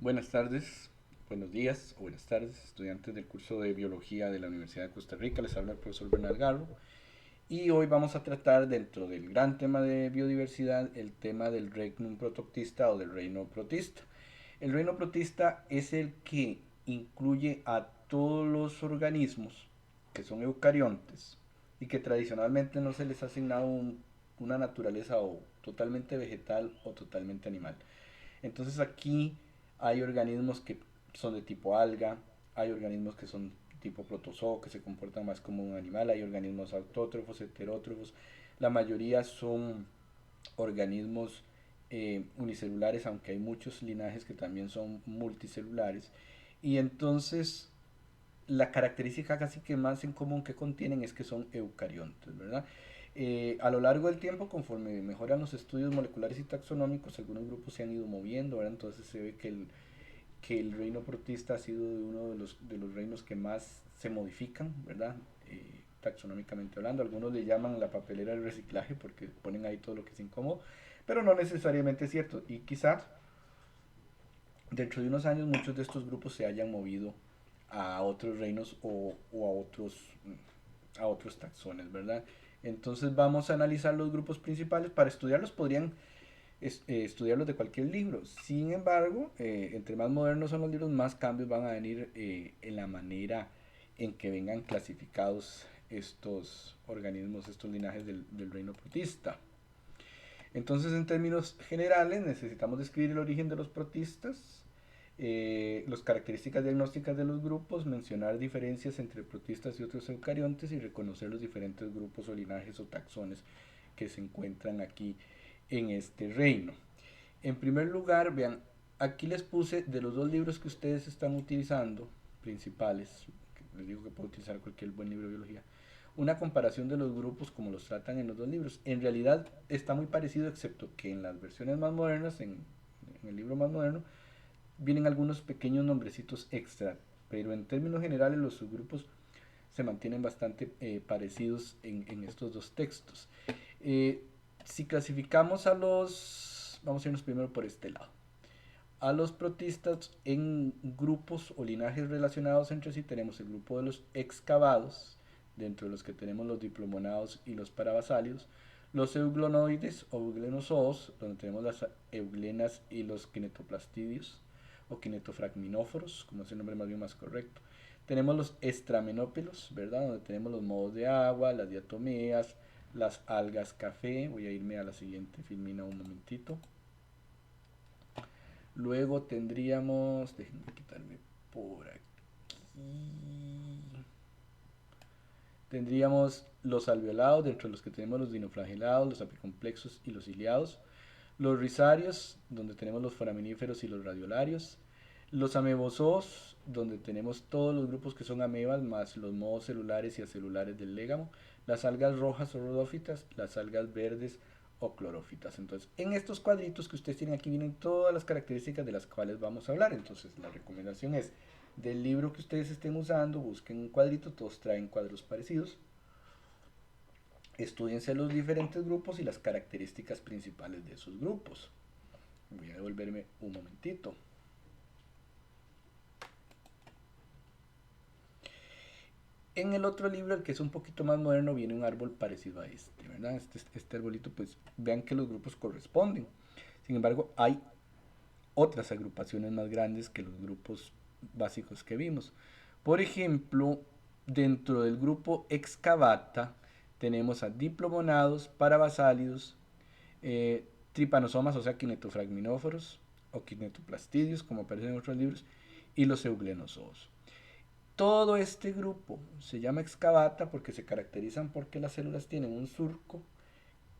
Buenas tardes, buenos días o buenas tardes, estudiantes del curso de Biología de la Universidad de Costa Rica. Les habla el profesor Bernal Garro y hoy vamos a tratar dentro del gran tema de biodiversidad el tema del regnum protoctista o del reino protista. El reino protista es el que incluye a todos los organismos que son eucariontes y que tradicionalmente no se les ha asignado una naturaleza o totalmente vegetal o totalmente animal. Entonces aquí hay organismos que son de tipo alga, hay organismos que son tipo protozoo, que se comportan más como un animal, hay organismos autótrofos, heterótrofos, la mayoría son organismos unicelulares, aunque hay muchos linajes que también son multicelulares. Y entonces la característica casi que más en común que contienen es que son eucariontes, ¿verdad? A lo largo del tiempo, conforme mejoran los estudios moleculares y taxonómicos, algunos grupos se han ido moviendo, ¿verdad? Entonces se ve que el reino protista ha sido uno de los reinos que más se modifican, ¿verdad? Taxonómicamente hablando, algunos le llaman la papelera del reciclaje porque ponen ahí todo lo que es incómodo, pero no necesariamente es cierto. Y quizás dentro de unos años muchos de estos grupos se hayan movido a otros reinos o a otros taxones, ¿verdad? Entonces vamos a analizar los grupos principales. Para estudiarlos podrían estudiarlos de cualquier libro. Sin embargo, entre más modernos son los libros, más cambios van a venir en la manera en que vengan clasificados estos organismos, estos linajes del reino protista. Entonces, en términos generales, necesitamos describir el origen de los protistas, las características diagnósticas de los grupos, mencionar diferencias entre protistas y otros eucariontes y reconocer los diferentes grupos o linajes o taxones que se encuentran aquí en este reino. En primer lugar, vean, aquí les puse de los dos libros que ustedes están utilizando, principales, les digo que puedo utilizar cualquier buen libro de biología, una comparación de los grupos como los tratan en los dos libros. En realidad está muy parecido, excepto que en las versiones más modernas, en el libro más moderno, vienen algunos pequeños nombrecitos extra, pero en términos generales los subgrupos se mantienen bastante parecidos en estos dos textos. Eh, si clasificamos a los, vamos a irnos primero por este lado, a los protistas en grupos o linajes relacionados entre sí, tenemos el grupo de los excavados, dentro de los que tenemos los diplomonados y los parabasálidos, los euglonoides o euglenozoos, donde tenemos las euglenas y los kinetoplastidios o kinetofragminóforos, como es el nombre más bien más correcto. Tenemos los estramenópelos, ¿verdad? Donde tenemos los modos de agua, las diatomeas, las algas café. Voy a irme a la siguiente filmina un momentito. Luego tendríamos, déjenme quitarme por aquí. Tendríamos los alveolados, dentro de los que tenemos los dinoflagelados, los apicomplexos y los ciliados. Los rizarios, donde tenemos los foraminíferos y los radiolarios. Los amebozoos, donde tenemos todos los grupos que son amebas, más los modos celulares y acelulares del légamo. Las algas rojas o rodófitas, las algas verdes o clorófitas. Entonces, en estos cuadritos que ustedes tienen aquí vienen todas las características de las cuales vamos a hablar. Entonces, la recomendación es, del libro que ustedes estén usando, busquen un cuadrito, todos traen cuadros parecidos. Estudiense los diferentes grupos y las características principales de esos grupos. Voy a devolverme un momentito. En el otro libro, el que es un poquito más moderno, viene un árbol parecido a este, ¿verdad? Este arbolito, pues vean que los grupos corresponden. Sin embargo, hay otras agrupaciones más grandes que los grupos básicos que vimos. Por ejemplo, dentro del grupo excavata tenemos a diplomonados, parabasálidos, tripanosomas, o sea, kinetofragminóforos o kinetoplastidios, como aparecen en otros libros, y los euglenozoos. Todo este grupo se llama excavata porque se caracterizan porque las células tienen un surco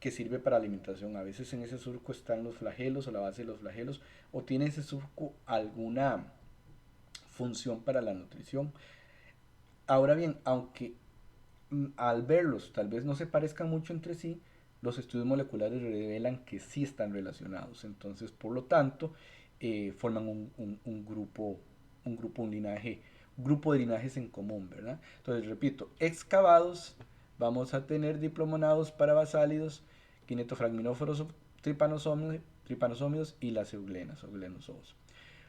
que sirve para alimentación. A veces en ese surco están los flagelos o la base de los flagelos, o tiene ese surco alguna función para la nutrición. Ahora bien, aunque al verlos tal vez no se parezcan mucho entre sí, los estudios moleculares revelan que sí están relacionados. Entonces, por lo tanto, forman un linaje, grupo de linajes en común, ¿verdad? Entonces, repito, excavados, vamos a tener diplomonados parabasálidos, kinetofragminóforos tripanosómidos y las euglenas o euglenosovos.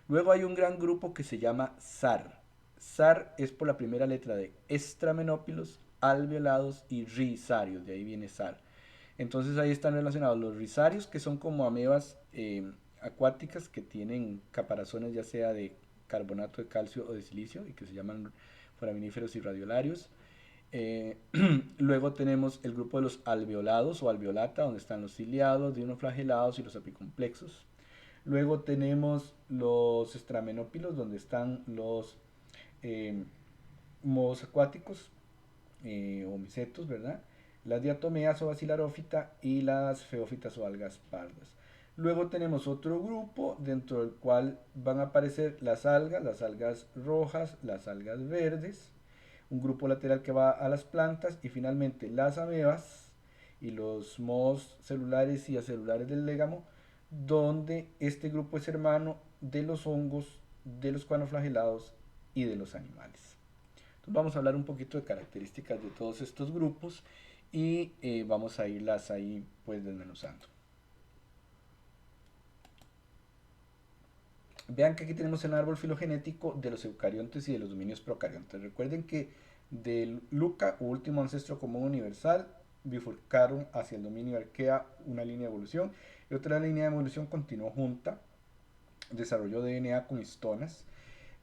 Luego hay un gran grupo que se llama SAR. SAR es por la primera letra de estramenópilos, alveolados y rizarios, de ahí viene SAR. Entonces ahí están relacionados los rizarios, que son como amebas acuáticas que tienen caparazones ya sea de carbonato de calcio o de silicio y que se llaman foraminíferos y radiolarios. Eh, Luego tenemos el grupo de los alveolados o alveolata, donde están los ciliados, dinoflagelados y los apicomplexos. Luego tenemos los estramenópilos, donde están los eh, mohos acuáticos o micetos, ¿verdad? Las diatomeas o basilarófita y las feófitas o algas pardas. Luego tenemos otro grupo dentro del cual van a aparecer las algas rojas, las algas verdes, un grupo lateral que va a las plantas y finalmente las amebas y los mohos celulares y acelulares del légamo, donde este grupo es hermano de los hongos, de los cuanoflagelados y de los animales. Entonces vamos a hablar un poquito de características de todos estos grupos y vamos a irlas ahí pues desmenuzando. Vean que aquí tenemos el árbol filogenético de los eucariontes y de los dominios procariontes. Recuerden que del Luca, o último ancestro común universal, bifurcaron hacia el dominio arquea una línea de evolución y otra línea de evolución continuó junta, desarrolló DNA con histonas.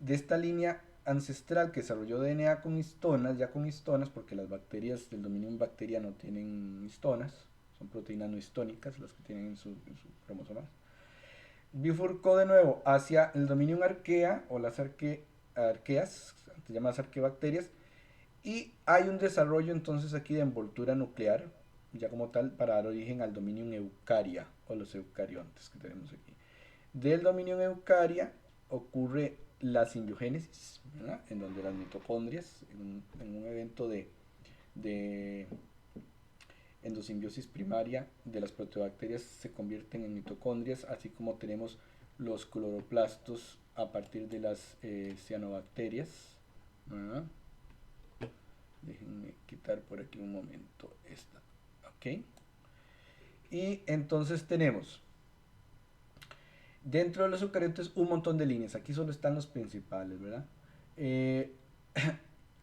De esta línea ancestral que desarrolló DNA con histonas, ya con histonas, porque las bacterias del dominio bacteriano tienen histonas, son proteínas no histónicas las que tienen en su cromosoma, bifurcó de nuevo hacia el dominio arquea o las arqueas, llamadas arqueobacterias, y hay un desarrollo entonces aquí de envoltura nuclear, ya como tal, para dar origen al dominio eucaria o los eucariontes que tenemos aquí. Del dominio eucaria ocurre la simbiogénesis, ¿verdad? En donde las mitocondrias, en un evento de endosimbiosis primaria de las proteobacterias, se convierten en mitocondrias, así como tenemos los cloroplastos a partir de las cianobacterias, ¿verdad? Déjenme quitar por aquí un momento esta. Ok. Y entonces tenemos dentro de los eucariontes un montón de líneas. Aquí solo están los principales, ¿verdad? Eh,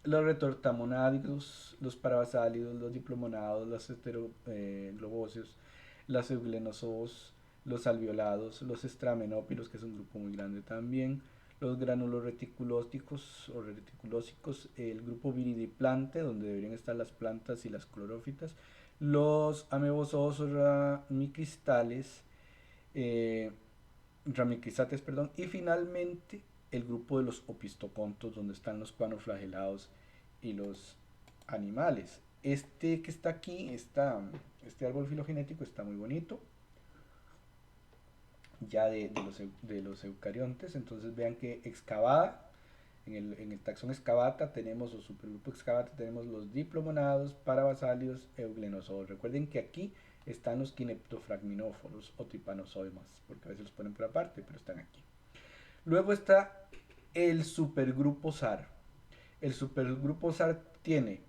los retortamonádidos, los parabasálidos, los diplomonados, los heteroglobóseos, las euglenozoos, los alveolados, los estramenópilos, que es un grupo muy grande también, los gránulos reticulóticos o reticulócicos, el grupo viridiplante, donde deberían estar las plantas y las clorófitas, los amebozoos ramicristales, eh, ramicristates, perdón, y finalmente el grupo de los opistocontos, donde están los cuanoflagelados y los animales. Este que está aquí, este árbol filogenético está muy bonito, ya de los eucariontes. Entonces vean que excavada, en el taxón excavata tenemos, o supergrupo excavata, tenemos los diplomonados, parabasálidos, euglenozoos. Recuerden que aquí están los quineptofragminóforos o tripanosomas, porque a veces los ponen por aparte, pero están aquí. Luego está el supergrupo SAR. El supergrupo SAR tiene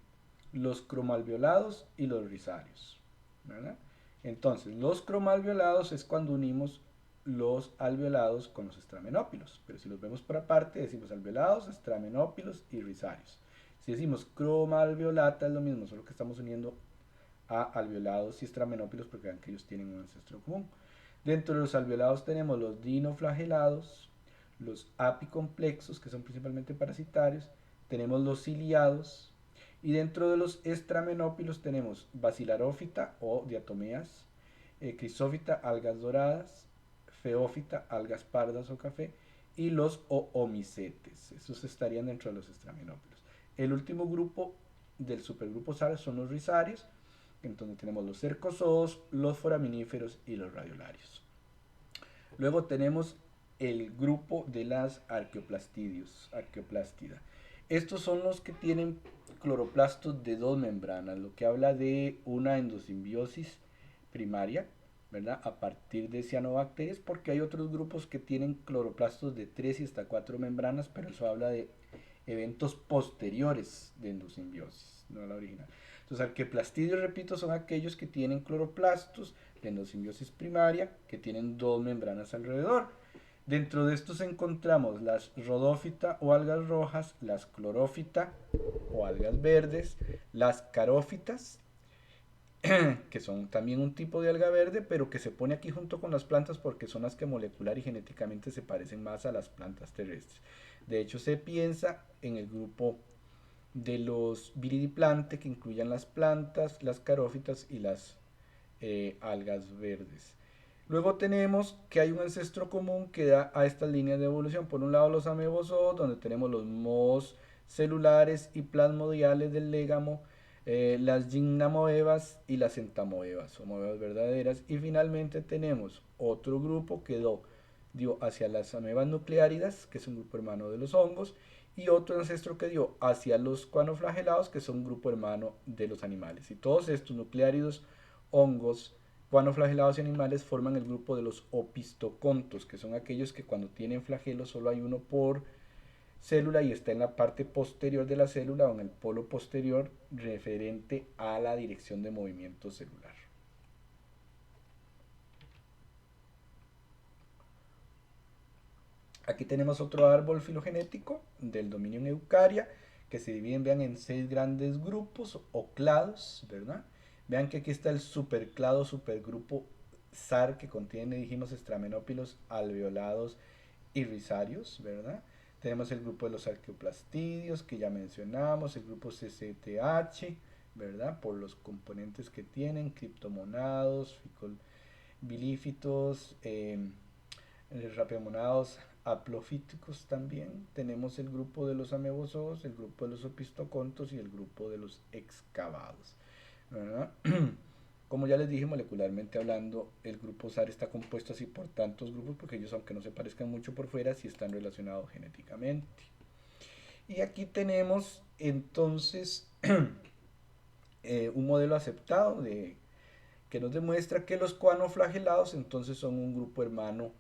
los cromalveolados y los rizarios, ¿verdad? Entonces, los cromalveolados es cuando unimos los alveolados con los estramenópilos, pero si los vemos por aparte, decimos alveolados, estramenópilos y rizarios. Si decimos cromalveolata es lo mismo, solo que estamos uniendo a alveolados y estramenópilos porque vean que ellos tienen un ancestro común. Dentro de los alveolados tenemos los dinoflagelados, los apicomplexos, que son principalmente parasitarios, tenemos los ciliados, y dentro de los estramenópilos tenemos basilarófita o diatomeas, crisófita, algas doradas, feófita, algas pardas o café, y los oomicetes. Esos estarían dentro de los estramenópilos. El último grupo del supergrupo SAR son los rizarios, en donde tenemos los cercozoos, los foraminíferos y los radiolarios. Luego tenemos el grupo de las arqueoplastidios, arqueoplastida. Estos son los que tienen cloroplastos de dos membranas, lo que habla de una endosimbiosis primaria, ¿verdad? A partir de cianobacterias, porque hay otros grupos que tienen cloroplastos de 3 y hasta 4 membranas, pero eso habla de eventos posteriores de endosimbiosis, no la original. Entonces, arqueoplastidios, repito, son aquellos que tienen cloroplastos de endosimbiosis primaria, que tienen dos membranas alrededor. Dentro de estos encontramos las rodófita o algas rojas, las clorófita o algas verdes, las carófitas, que son también un tipo de alga verde, pero que se pone aquí junto con las plantas porque son las que molecular y genéticamente se parecen más a las plantas terrestres. De hecho, se piensa en el grupo de los viridiplante, que incluyan las plantas, las carófitas y las algas verdes. Luego tenemos que hay un ancestro común que da a estas líneas de evolución. Por un lado los amebozoos, donde tenemos los mohos celulares y plasmodiales del légamo, las gymnamoebas y las entamoebas, o moebas verdaderas. Y finalmente tenemos otro grupo que dio hacia las amebas nucleáridas, que es un grupo hermano de los hongos, y otro ancestro que dio hacia los cuanoflagelados, que son un grupo hermano de los animales. Y todos estos nucleáridos, hongos, cuanoflagelados y animales forman el grupo de los opistocontos, que son aquellos que cuando tienen flagelos solo hay uno por célula y está en la parte posterior de la célula o en el polo posterior referente a la dirección de movimiento celular. Aquí tenemos otro árbol filogenético del dominio en Eucaria, que se dividen, vean, en 6 grandes grupos o clados, ¿verdad? Vean que aquí está el superclado, supergrupo SAR, que contiene, dijimos, estramenópilos alveolados y rizarios, ¿verdad? Tenemos el grupo de los arqueoplastidios, que ya mencionamos, el grupo CCTH, ¿verdad? Por los componentes que tienen, criptomonados, bilífitos, rapiomonados, haplofíticos también. Tenemos el grupo de los amebozoos, el grupo de los opistocontos y el grupo de los excavados, ¿verdad? Como ya les dije, molecularmente hablando, el grupo SAR está compuesto así por tantos grupos porque ellos, aunque no se parezcan mucho por fuera, sí están relacionados genéticamente. Y aquí tenemos entonces un modelo aceptado que nos demuestra que los coanoflagelados entonces son un grupo hermano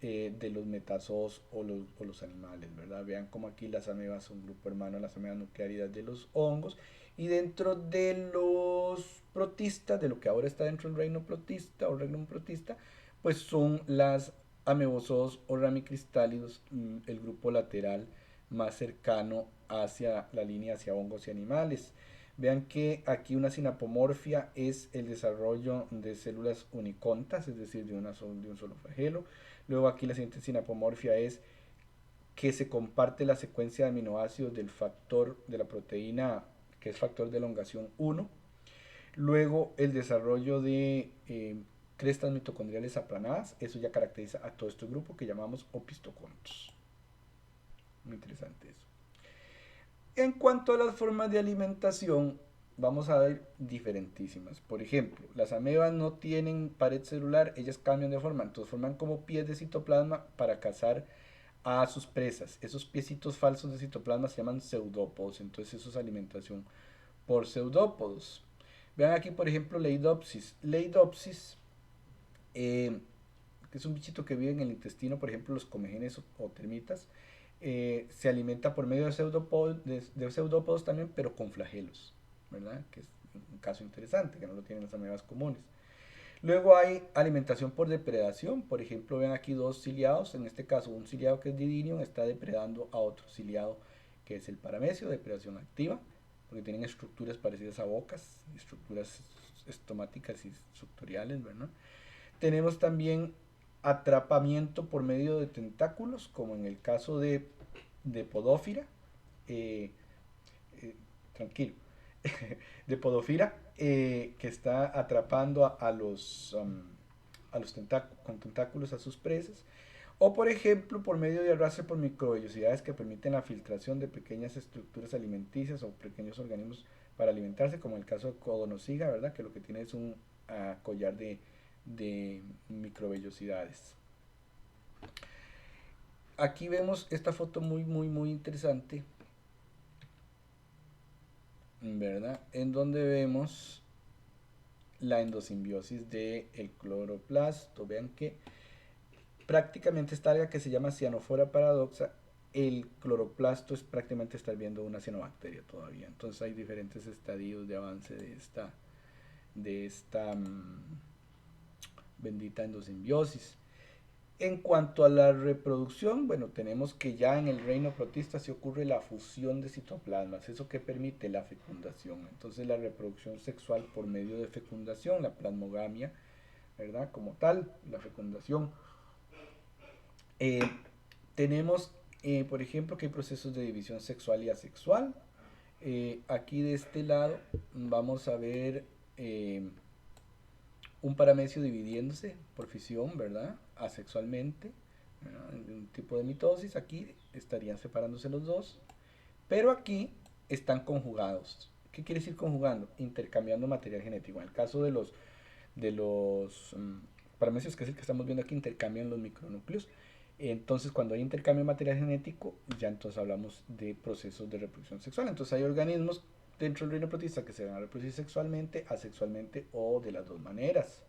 de los metazoos o los animales, ¿verdad? Vean como aquí las amebas son un grupo hermano, las amebas nucleáridas de los hongos, y dentro de los protistas, de lo que ahora está dentro del reino protista o reino protista, pues son las amebozoos o ramicristálidos, el grupo lateral más cercano hacia la línea hacia hongos y animales. Vean que aquí una sinapomorfia es el desarrollo de células unicontas, es decir, de un solo flagelo. Luego aquí la siguiente sinapomorfia es que se comparte la secuencia de aminoácidos del factor de la proteína, que es factor de elongación 1. Luego el desarrollo de crestas mitocondriales aplanadas, eso ya caracteriza a todo este grupo que llamamos opistocontos. Muy interesante eso. En cuanto a las formas de alimentación, vamos a ver diferentísimas. Por ejemplo, las amebas no tienen pared celular, ellas cambian de forma, entonces forman como pies de citoplasma para cazar a sus presas. Esos piecitos falsos de citoplasma se llaman pseudópodos, entonces eso es alimentación por pseudópodos. Vean aquí, por ejemplo, Leidopsis. Leidopsis, que es un bichito que vive en el intestino, por ejemplo, los comegenes o termitas, se alimenta por medio de pseudópodos también, pero con flagelos, ¿verdad? Que es un caso interesante, que no lo tienen las amebas comunes. Luego hay alimentación por depredación, por ejemplo, ven aquí dos ciliados, en este caso un ciliado que es Didinium está depredando a otro ciliado que es el paramecio, depredación activa, porque tienen estructuras parecidas a bocas, estructuras estomáticas y suctoriales, ¿verdad? Tenemos también atrapamiento por medio de tentáculos, como en el caso de Podófira, eh, tranquilo, de Podófira, que está atrapando a los con tentáculos a sus presas. O por ejemplo, por medio de arrastre por microvellosidades que permiten la filtración de pequeñas estructuras alimenticias o pequeños organismos para alimentarse, como el caso de Codonosiga, ¿verdad? Que lo que tiene es un collar de microvellosidades. Aquí vemos esta foto muy interesante, ¿verdad? En donde vemos la endosimbiosis del cloroplasto. Vean que prácticamente esta alga que se llama Cyanopora paradoxa, el cloroplasto es prácticamente estar viendo una cianobacteria todavía. Entonces hay diferentes estadios de avance de esta bendita endosimbiosis. En cuanto a la reproducción, bueno, tenemos que ya en el reino protista se ocurre la fusión de citoplasmas, eso que permite la fecundación. Entonces la reproducción sexual por medio de fecundación, la plasmogamia, ¿verdad? Como tal, la fecundación. Eh, tenemos, por ejemplo, que hay procesos de división sexual y asexual. Aquí de este lado vamos a ver un paramecio dividiéndose por fisión, ¿verdad? Asexualmente, ¿verdad? Un tipo de mitosis, aquí estarían separándose los dos, pero aquí están conjugados. ¿Qué quiere decir conjugando? Intercambiando material genético. En el caso de los paramecios, que es el que estamos viendo aquí, intercambian los micronúcleos. Entonces, cuando hay intercambio de material genético, ya entonces hablamos de procesos de reproducción sexual. Entonces, hay organismos dentro del reino protista que se van a reproducir sexualmente, asexualmente o de las dos maneras.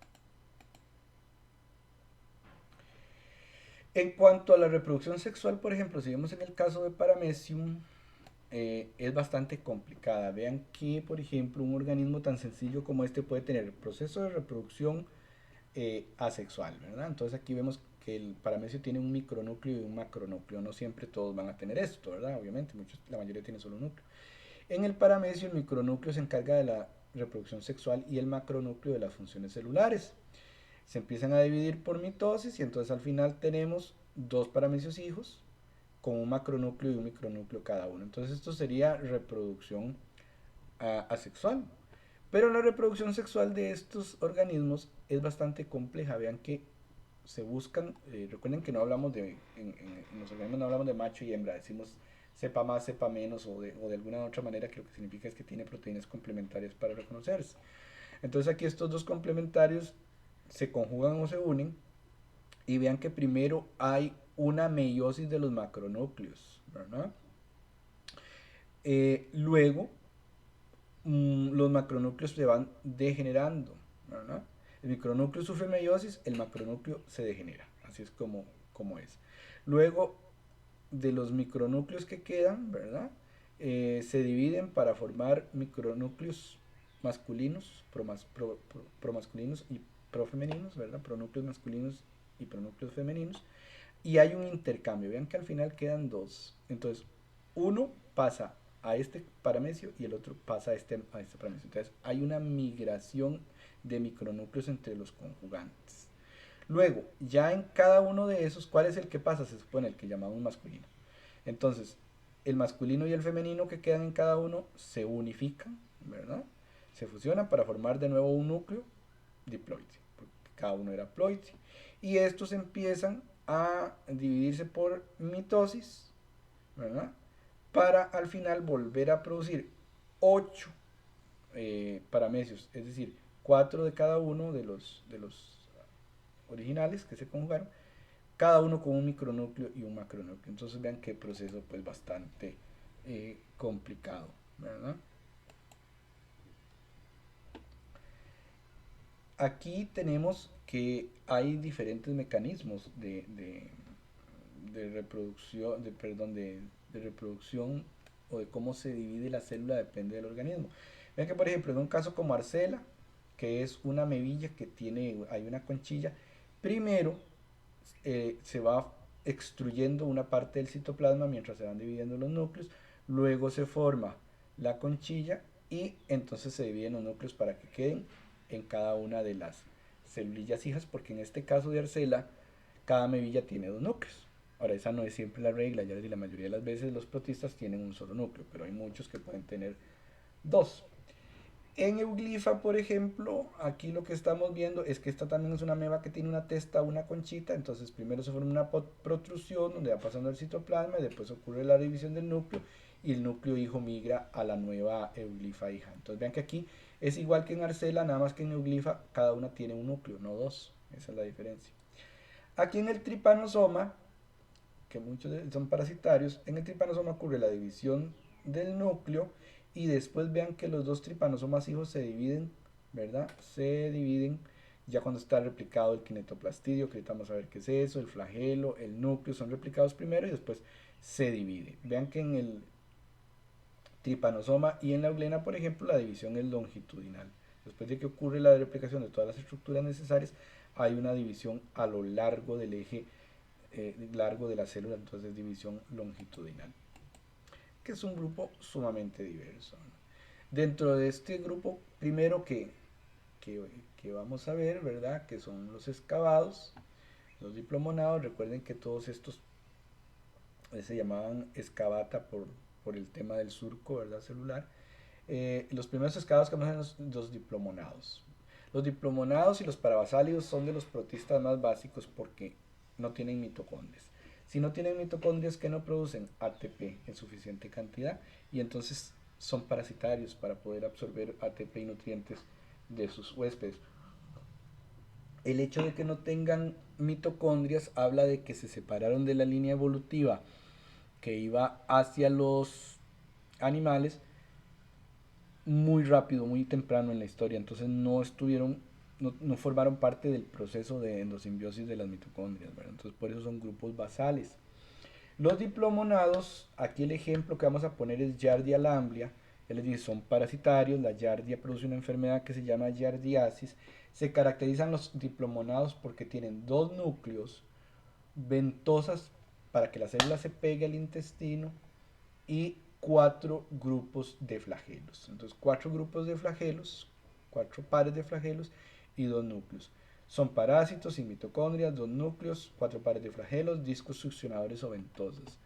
En cuanto a la reproducción sexual, por ejemplo, si vemos en el caso de Paramecium, es bastante complicada. Vean que, por ejemplo, un organismo tan sencillo como este puede tener proceso de reproducción asexual, ¿verdad? Entonces aquí vemos que el paramecio tiene un micronúcleo y un macronúcleo. No siempre todos van a tener esto, ¿verdad? Obviamente, la mayoría tiene solo un núcleo. En el paramecio, el micronúcleo se encarga de la reproducción sexual y el macronúcleo de las funciones celulares. Se empiezan a dividir por mitosis y entonces al final tenemos dos paramecios hijos con un macronúcleo y un micronúcleo cada uno. Entonces esto sería reproducción asexual. Pero la reproducción sexual de estos organismos es bastante compleja. Vean que se buscan, recuerden que no hablamos en los organismos no hablamos de macho y hembra, decimos sepa más, sepa menos o de alguna otra manera que lo que significa es que tiene proteínas complementarias para reconocerse. Entonces aquí estos dos complementarios se conjugan o se unen y vean que primero hay una meiosis de los macronúcleos, ¿verdad? Luego los macronúcleos se van degenerando, ¿verdad? El micronúcleo sufre meiosis, el macronúcleo se degenera, así es como es. Luego de los micronúcleos que quedan, ¿verdad? Se dividen para formar micronúcleos masculinos, promasculinos y profemeninos, ¿verdad? Pronúcleos masculinos y pronúcleos femeninos. Y hay un intercambio. Vean que al final quedan dos. Entonces, uno pasa a este paramecio y el otro pasa a este paramecio. Entonces, hay una migración de micronúcleos entre los conjugantes. Luego, ya en cada uno de esos, ¿cuál es el que pasa? Se supone el que llamamos masculino. Entonces, el masculino y el femenino que quedan en cada uno se unifican, ¿verdad? Se fusionan para formar de nuevo un núcleo diploide, porque cada uno era ploide. Y estos empiezan a dividirse por mitosis, ¿verdad? Para al final volver a producir 8 paramecios, es decir, 4 de cada uno de los originales que se conjugaron, cada uno con un micronúcleo y un macronúcleo. Entonces vean qué proceso pues bastante complicado, ¿verdad? Aquí tenemos que hay diferentes mecanismos de reproducción, de reproducción o de cómo se divide la célula depende del organismo. Vean que por ejemplo en un caso como Arcela, que es una mevilla que hay una conchilla, primero se va extruyendo una parte del citoplasma mientras se van dividiendo los núcleos, luego se forma la conchilla y entonces se dividen los núcleos para que queden en cada una de las celulillas hijas, porque en este caso de Arcela, cada mevilla tiene dos núcleos. Ahora, esa no es siempre la regla, ya la mayoría de las veces los protistas tienen un solo núcleo, pero hay muchos que pueden tener dos. En Euglifa, por ejemplo, aquí lo que estamos viendo es que esta también es una meba que tiene una testa, una conchita, entonces primero se forma una protrusión donde va pasando el citoplasma y después ocurre la división del núcleo y el núcleo hijo migra a la nueva Euglifa hija. Entonces vean que aquí es igual que en Arcela, nada más que en Euglifa cada una tiene un núcleo, no dos, esa es la diferencia. Aquí en el tripanosoma, que muchos son parasitarios, en el tripanosoma ocurre la división del núcleo y después vean que los dos tripanosomas hijos se dividen, ¿verdad? Se dividen ya cuando está replicado el kinetoplastidio, que ahorita vamos a ver qué es eso, el flagelo, el núcleo son replicados primero y después se divide. Vean que en el tripanosoma y en la euglena, por ejemplo, la división es longitudinal. Después de que ocurre la replicación de todas las estructuras necesarias, hay una división a lo largo del eje largo de la célula, entonces división longitudinal, que es un grupo sumamente diverso. Dentro de este grupo, primero que, que vamos a ver, ¿verdad? Que son los excavados, los diplomonados. Recuerden que todos estos se llamaban excavata por el tema del surco, ¿verdad? Celular. Los primeros excavados que vamos a ver son los diplomonados. Los diplomonados y los parabasálidos son de los protistas más básicos porque no tienen mitocondrias. Si no tienen mitocondrias, que no producen ATP en suficiente cantidad, y entonces son parasitarios para poder absorber ATP y nutrientes de sus huéspedes. El hecho de que no tengan mitocondrias habla de que se separaron de la línea evolutiva que iba hacia los animales muy rápido, muy temprano en la historia, entonces no formaron parte del proceso de endosimbiosis de las mitocondrias, ¿verdad? Entonces por eso son grupos basales. Los diplomonados, aquí el ejemplo que vamos a poner es Giardia lamblia. Ya les dije, son parasitarios. La Giardia produce una enfermedad que se llama giardiasis. Se caracterizan los diplomonados porque tienen dos núcleos, ventosas para que la célula se pegue al intestino, y cuatro grupos de flagelos. Entonces, cuatro grupos de flagelos, cuatro pares de flagelos y dos núcleos. Son parásitos sin mitocondrias, dos núcleos, cuatro pares de flagelos, discos succionadores o ventosas.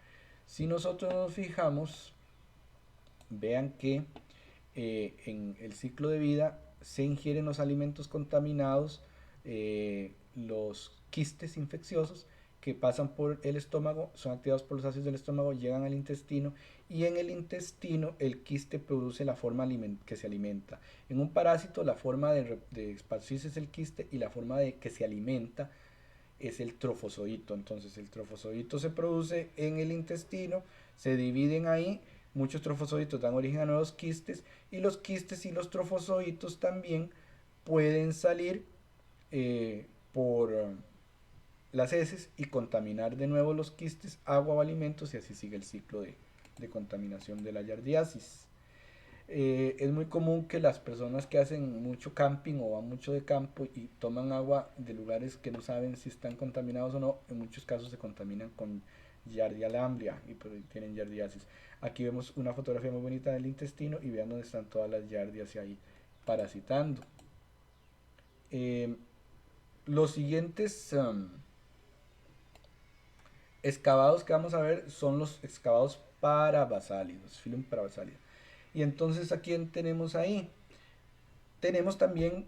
Si nosotros nos fijamos, vean que en el ciclo de vida se ingieren los alimentos contaminados, los quistes infecciosos que pasan por el estómago, son activados por los ácidos del estómago, llegan al intestino, y en el intestino el quiste produce la forma que se alimenta. En un parásito la forma de esparcirse es el quiste, y la forma de que se alimenta es el trofozoito. Entonces el trofozoito se produce en el intestino, se dividen ahí, muchos trofozoitos dan origen a nuevos quistes, y los quistes y los trofozoitos también pueden salir por las heces y contaminar de nuevo los quistes, agua o alimentos, y así sigue el ciclo de contaminación de la yardiasis. Es muy común que las personas que hacen mucho camping o van mucho de campo y toman agua de lugares que no saben si están contaminados o no, en muchos casos se contaminan con Giardia lamblia y tienen yardiasis. Aquí vemos una fotografía muy bonita del intestino y vean dónde están todas las yardias ahí parasitando. Los siguientes excavados que vamos a ver son los excavados parabasálidos, filum parabasálido. Y entonces, ¿a quién tenemos ahí? Tenemos también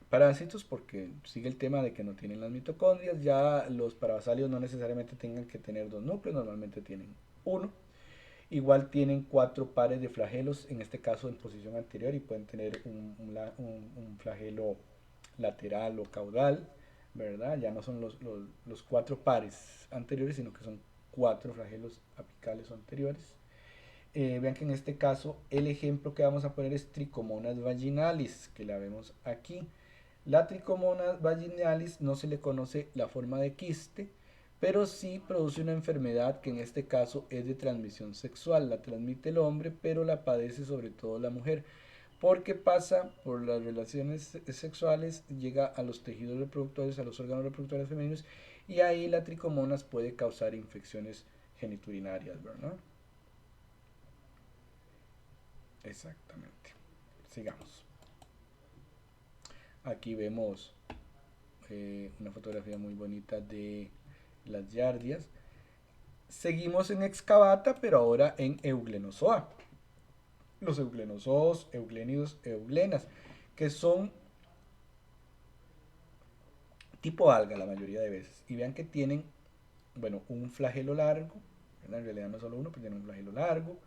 parásitos, porque sigue el tema de que no tienen las mitocondrias. Ya los parabasálidos no necesariamente tengan que tener dos núcleos, normalmente tienen uno. Igual tienen cuatro pares de flagelos, en este caso en posición anterior, y pueden tener un flagelo lateral o caudal, ¿verdad? Ya no son los cuatro pares anteriores, sino que son cuatro flagelos apicales o anteriores. Vean que en este caso el ejemplo que vamos a poner es Trichomonas vaginalis, que la vemos aquí. La Trichomonas vaginalis no se le conoce la forma de quiste, pero sí produce una enfermedad que en este caso es de transmisión sexual. La transmite el hombre, pero la padece sobre todo la mujer, porque pasa por las relaciones sexuales, llega a los tejidos reproductores, a los órganos reproductores femeninos, y ahí la tricomonas puede causar infecciones geniturinarias, ¿verdad? Exactamente. Sigamos. Aquí vemos una fotografía muy bonita de las yardias. Seguimos en excavata, pero ahora en euglenozoa. Los euglenozoos, euglénidos, euglenas, que son tipo alga la mayoría de veces. Y vean que tienen, bueno, un flagelo largo. En realidad no es solo uno, pero tienen un flagelo largo.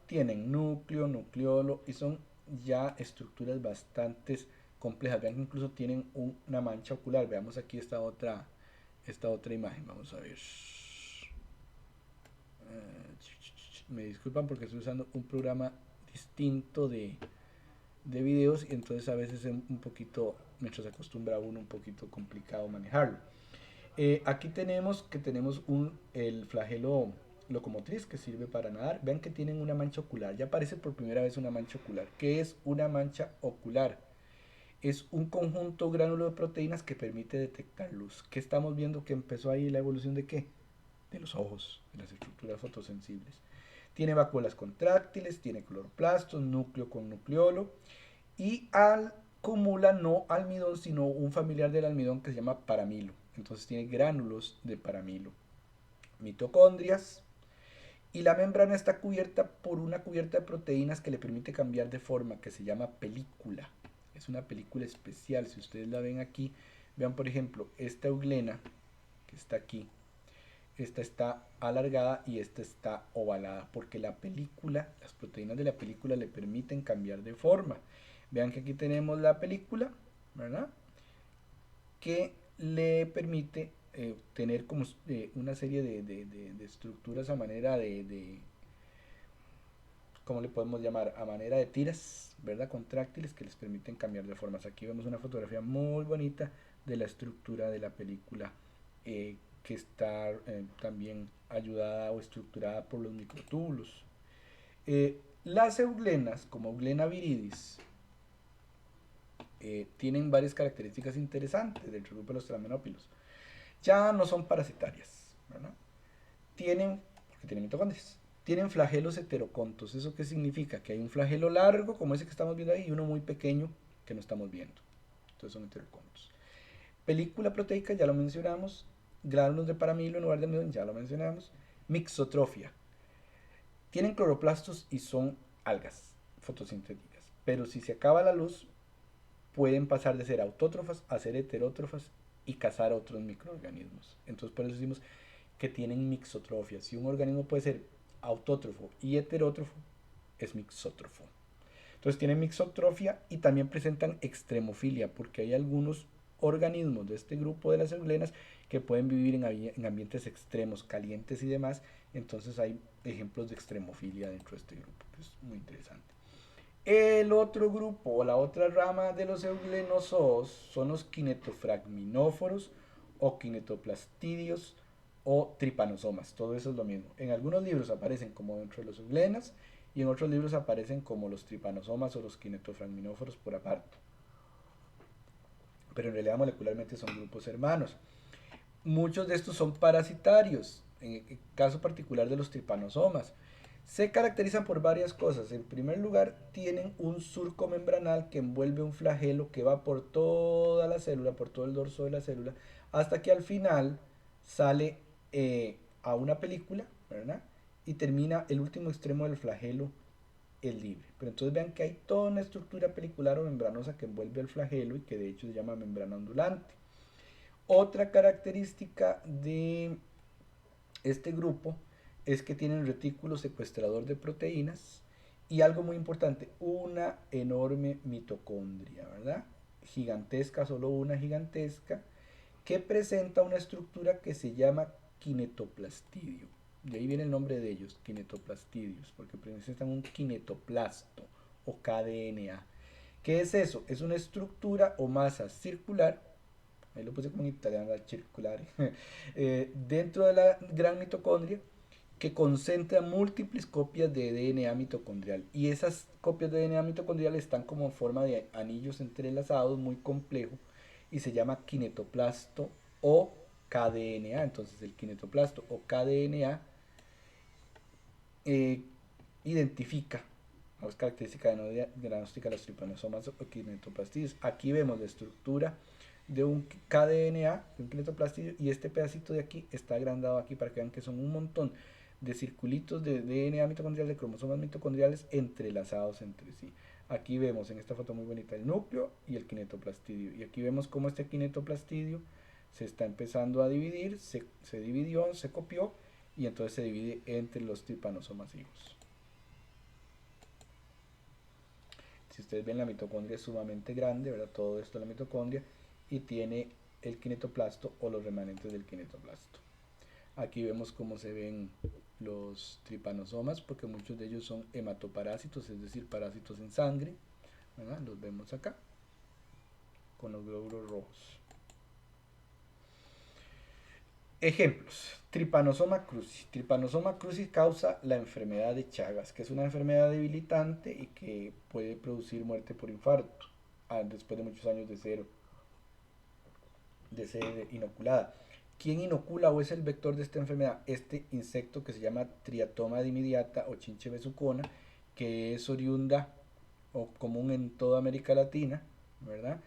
Tienen núcleo, nucleolo, y son ya estructuras bastante complejas. Vean que incluso tienen una mancha ocular. Veamos aquí esta otra imagen. Vamos a ver. Me disculpan porque estoy usando un programa distinto de videos, y entonces a veces es un poquito, mientras se acostumbra a uno, un poquito complicado manejarlo. Aquí tenemos el flagelo locomotriz que sirve para nadar. Vean que tienen una mancha ocular. Ya aparece por primera vez una mancha ocular. ¿Qué es una mancha ocular? es un conjunto gránulo de proteínas que permite detectar luz. ¿Qué estamos viendo que empezó ahí la evolución de qué? De los ojos, de las estructuras fotosensibles. Tiene vacuolas contráctiles, tiene cloroplastos, núcleo con nucleolo y acumula no almidón, sino un familiar del almidón que se llama paramilo. Entonces tiene gránulos de paramilo. Mitocondrias, y la membrana está cubierta por una cubierta de proteínas que le permite cambiar de forma, que se llama película. Es una película especial, si ustedes la ven aquí, vean por ejemplo, esta euglena que está aquí, esta está alargada y esta está ovalada, porque la película, las proteínas de la película le permiten cambiar de forma. Vean que aquí tenemos la película, ¿verdad? Que le permite tener como una serie de estructuras a manera ¿cómo le podemos llamar? A manera de tiras, ¿verdad? Contráctiles que les permiten cambiar de formas. Aquí vemos una fotografía muy bonita de la estructura de la película que está también ayudada o estructurada por los microtúbulos. Las euglenas, como Euglena viridis, tienen varias características interesantes del grupo de los tramenópilos. Ya no son parasitarias, ¿verdad? Porque tienen mitocondrias, tienen flagelos heterocontos. ¿Eso qué significa? Que hay un flagelo largo, como ese que estamos viendo ahí, y uno muy pequeño que no estamos viendo. Entonces son heterocontos. Película proteica, ya lo mencionamos. Gránulos de paramilo en lugar de almidón, ya lo mencionamos. Mixotrofia. Tienen cloroplastos y son algas fotosintéticas. Pero si se acaba la luz, pueden pasar de ser autótrofas a ser heterótrofas y cazar otros microorganismos. Entonces por eso decimos que tienen mixotrofia. Si un organismo puede ser autótrofo y heterótrofo, es mixótrofo. Entonces tienen mixotrofia y también presentan extremofilia, porque hay algunos organismos de este grupo de las euglenas que pueden vivir en ambientes extremos, calientes y demás. Entonces hay ejemplos de extremofilia dentro de este grupo, que es muy interesante. El otro grupo o la otra rama de los euglenozoos son los kinetofragminóforos o kinetoplastidios o tripanosomas. Todo eso es lo mismo. En algunos libros aparecen como dentro de los euglenas y en otros libros aparecen como los tripanosomas o los kinetofragminóforos por aparte. Pero en realidad molecularmente son grupos hermanos. Muchos de estos son parasitarios, en el caso particular de los tripanosomas. Se caracterizan por varias cosas. En primer lugar, tienen un surco membranal que envuelve un flagelo que va por toda la célula, por todo el dorso de la célula, hasta que al final sale a una película, ¿verdad? Y termina el último extremo del flagelo el libre. Pero entonces vean que hay toda una estructura pelicular o membranosa que envuelve el flagelo y que de hecho se llama membrana ondulante. Otra característica de este grupo es que tienen retículo secuestrador de proteínas y algo muy importante, una enorme mitocondria, ¿verdad? Gigantesca, solo una gigantesca, que presenta una estructura que se llama kinetoplastidio. De ahí viene el nombre de ellos, kinetoplastidios, porque presentan un kinetoplasto o KDNA. ¿Qué es eso? Es una estructura o masa circular, ahí lo puse como en italiano, circular, dentro de la gran mitocondria que concentra múltiples copias de DNA mitocondrial. Y esas copias de DNA mitocondrial están como en forma de anillos entrelazados, muy complejo, y se llama kinetoplasto o KDNA. Entonces el kinetoplasto o KDNA eh, identifica las características de diagnóstica de los tripanosomas o kinetoplastidios. Aquí vemos la estructura de un KDNA, de un kinetoplastidio, y este pedacito de aquí está agrandado aquí para que vean que son un montón de circulitos de DNA mitocondrial, de cromosomas mitocondriales entrelazados entre sí. Aquí vemos en esta foto muy bonita el núcleo y el kinetoplastidio. Y aquí vemos cómo este kinetoplastidio se está empezando a dividir, se dividió, se copió y entonces se divide entre los tripanosomas hijos. Si ustedes ven, la mitocondria es sumamente grande, ¿verdad? Todo esto es la mitocondria y tiene el kinetoplasto o los remanentes del kinetoplasto. Aquí vemos cómo se ven los tripanosomas, porque muchos de ellos son hematoparásitos, es decir, parásitos en sangre, ¿verdad? Los vemos acá, con los glóbulos rojos. Ejemplos. Trypanosoma cruzi. Trypanosoma cruzi causa la enfermedad de Chagas, que es una enfermedad debilitante y que puede producir muerte por infarto. después de muchos años de ser inoculada. ¿Quién inocula o es el vector de esta enfermedad? Este insecto que se llama Triatoma dimidiata o chinche besucona, que es oriunda o común en toda América Latina, ¿verdad?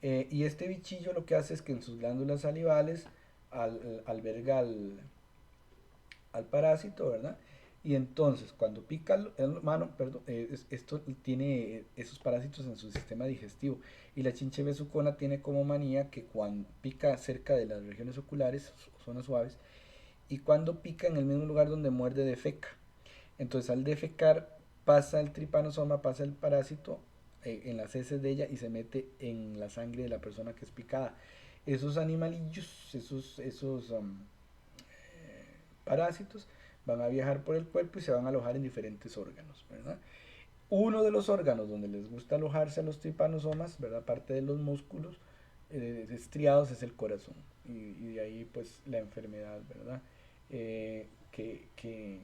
Y este bichillo lo que hace es que en sus glándulas salivales alberga al parásito, ¿verdad? Y entonces, cuando pica el humano, perdón, esto tiene esos parásitos en su sistema digestivo. Y la chinche besucona tiene como manía que cuando pica cerca de las regiones oculares, zonas suaves, y cuando pica en el mismo lugar donde muerde, defeca. Entonces, al defecar, pasa el tripanosoma, pasa el parásito en las heces de ella y se mete en la sangre de la persona que es picada. Esos animalillos, esos parásitos van a viajar por el cuerpo y se van a alojar en diferentes órganos, ¿verdad? Uno de los órganos donde les gusta alojarse a los tripanosomas, ¿verdad? Aparte de los músculos estriados, es el corazón. Y de ahí pues la enfermedad, ¿verdad? Que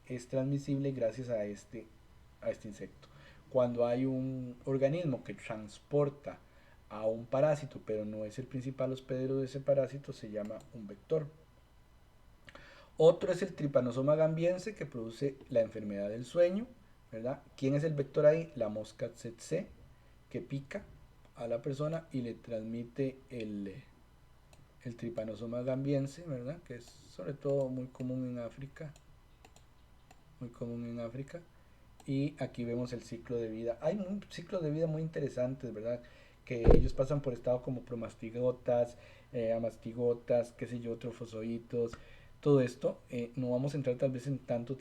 es transmisible gracias a este insecto. Cuando hay un organismo que transporta a un parásito, pero no es el principal hospedero de ese parásito, se llama un vector. Otro es el tripanosoma gambiense que produce la enfermedad del sueño, ¿verdad? ¿Quién es el vector ahí? La mosca tsetse que pica a la persona y le transmite el tripanosoma gambiense, ¿verdad? Que es sobre todo muy común en África, muy común en África. Y aquí vemos el ciclo de vida. Hay un ciclo de vida muy interesantes, ¿verdad? Que ellos pasan por estados como promastigotas, amastigotas, qué sé yo, trofozoitos, todo esto. No vamos a entrar tal vez en tanto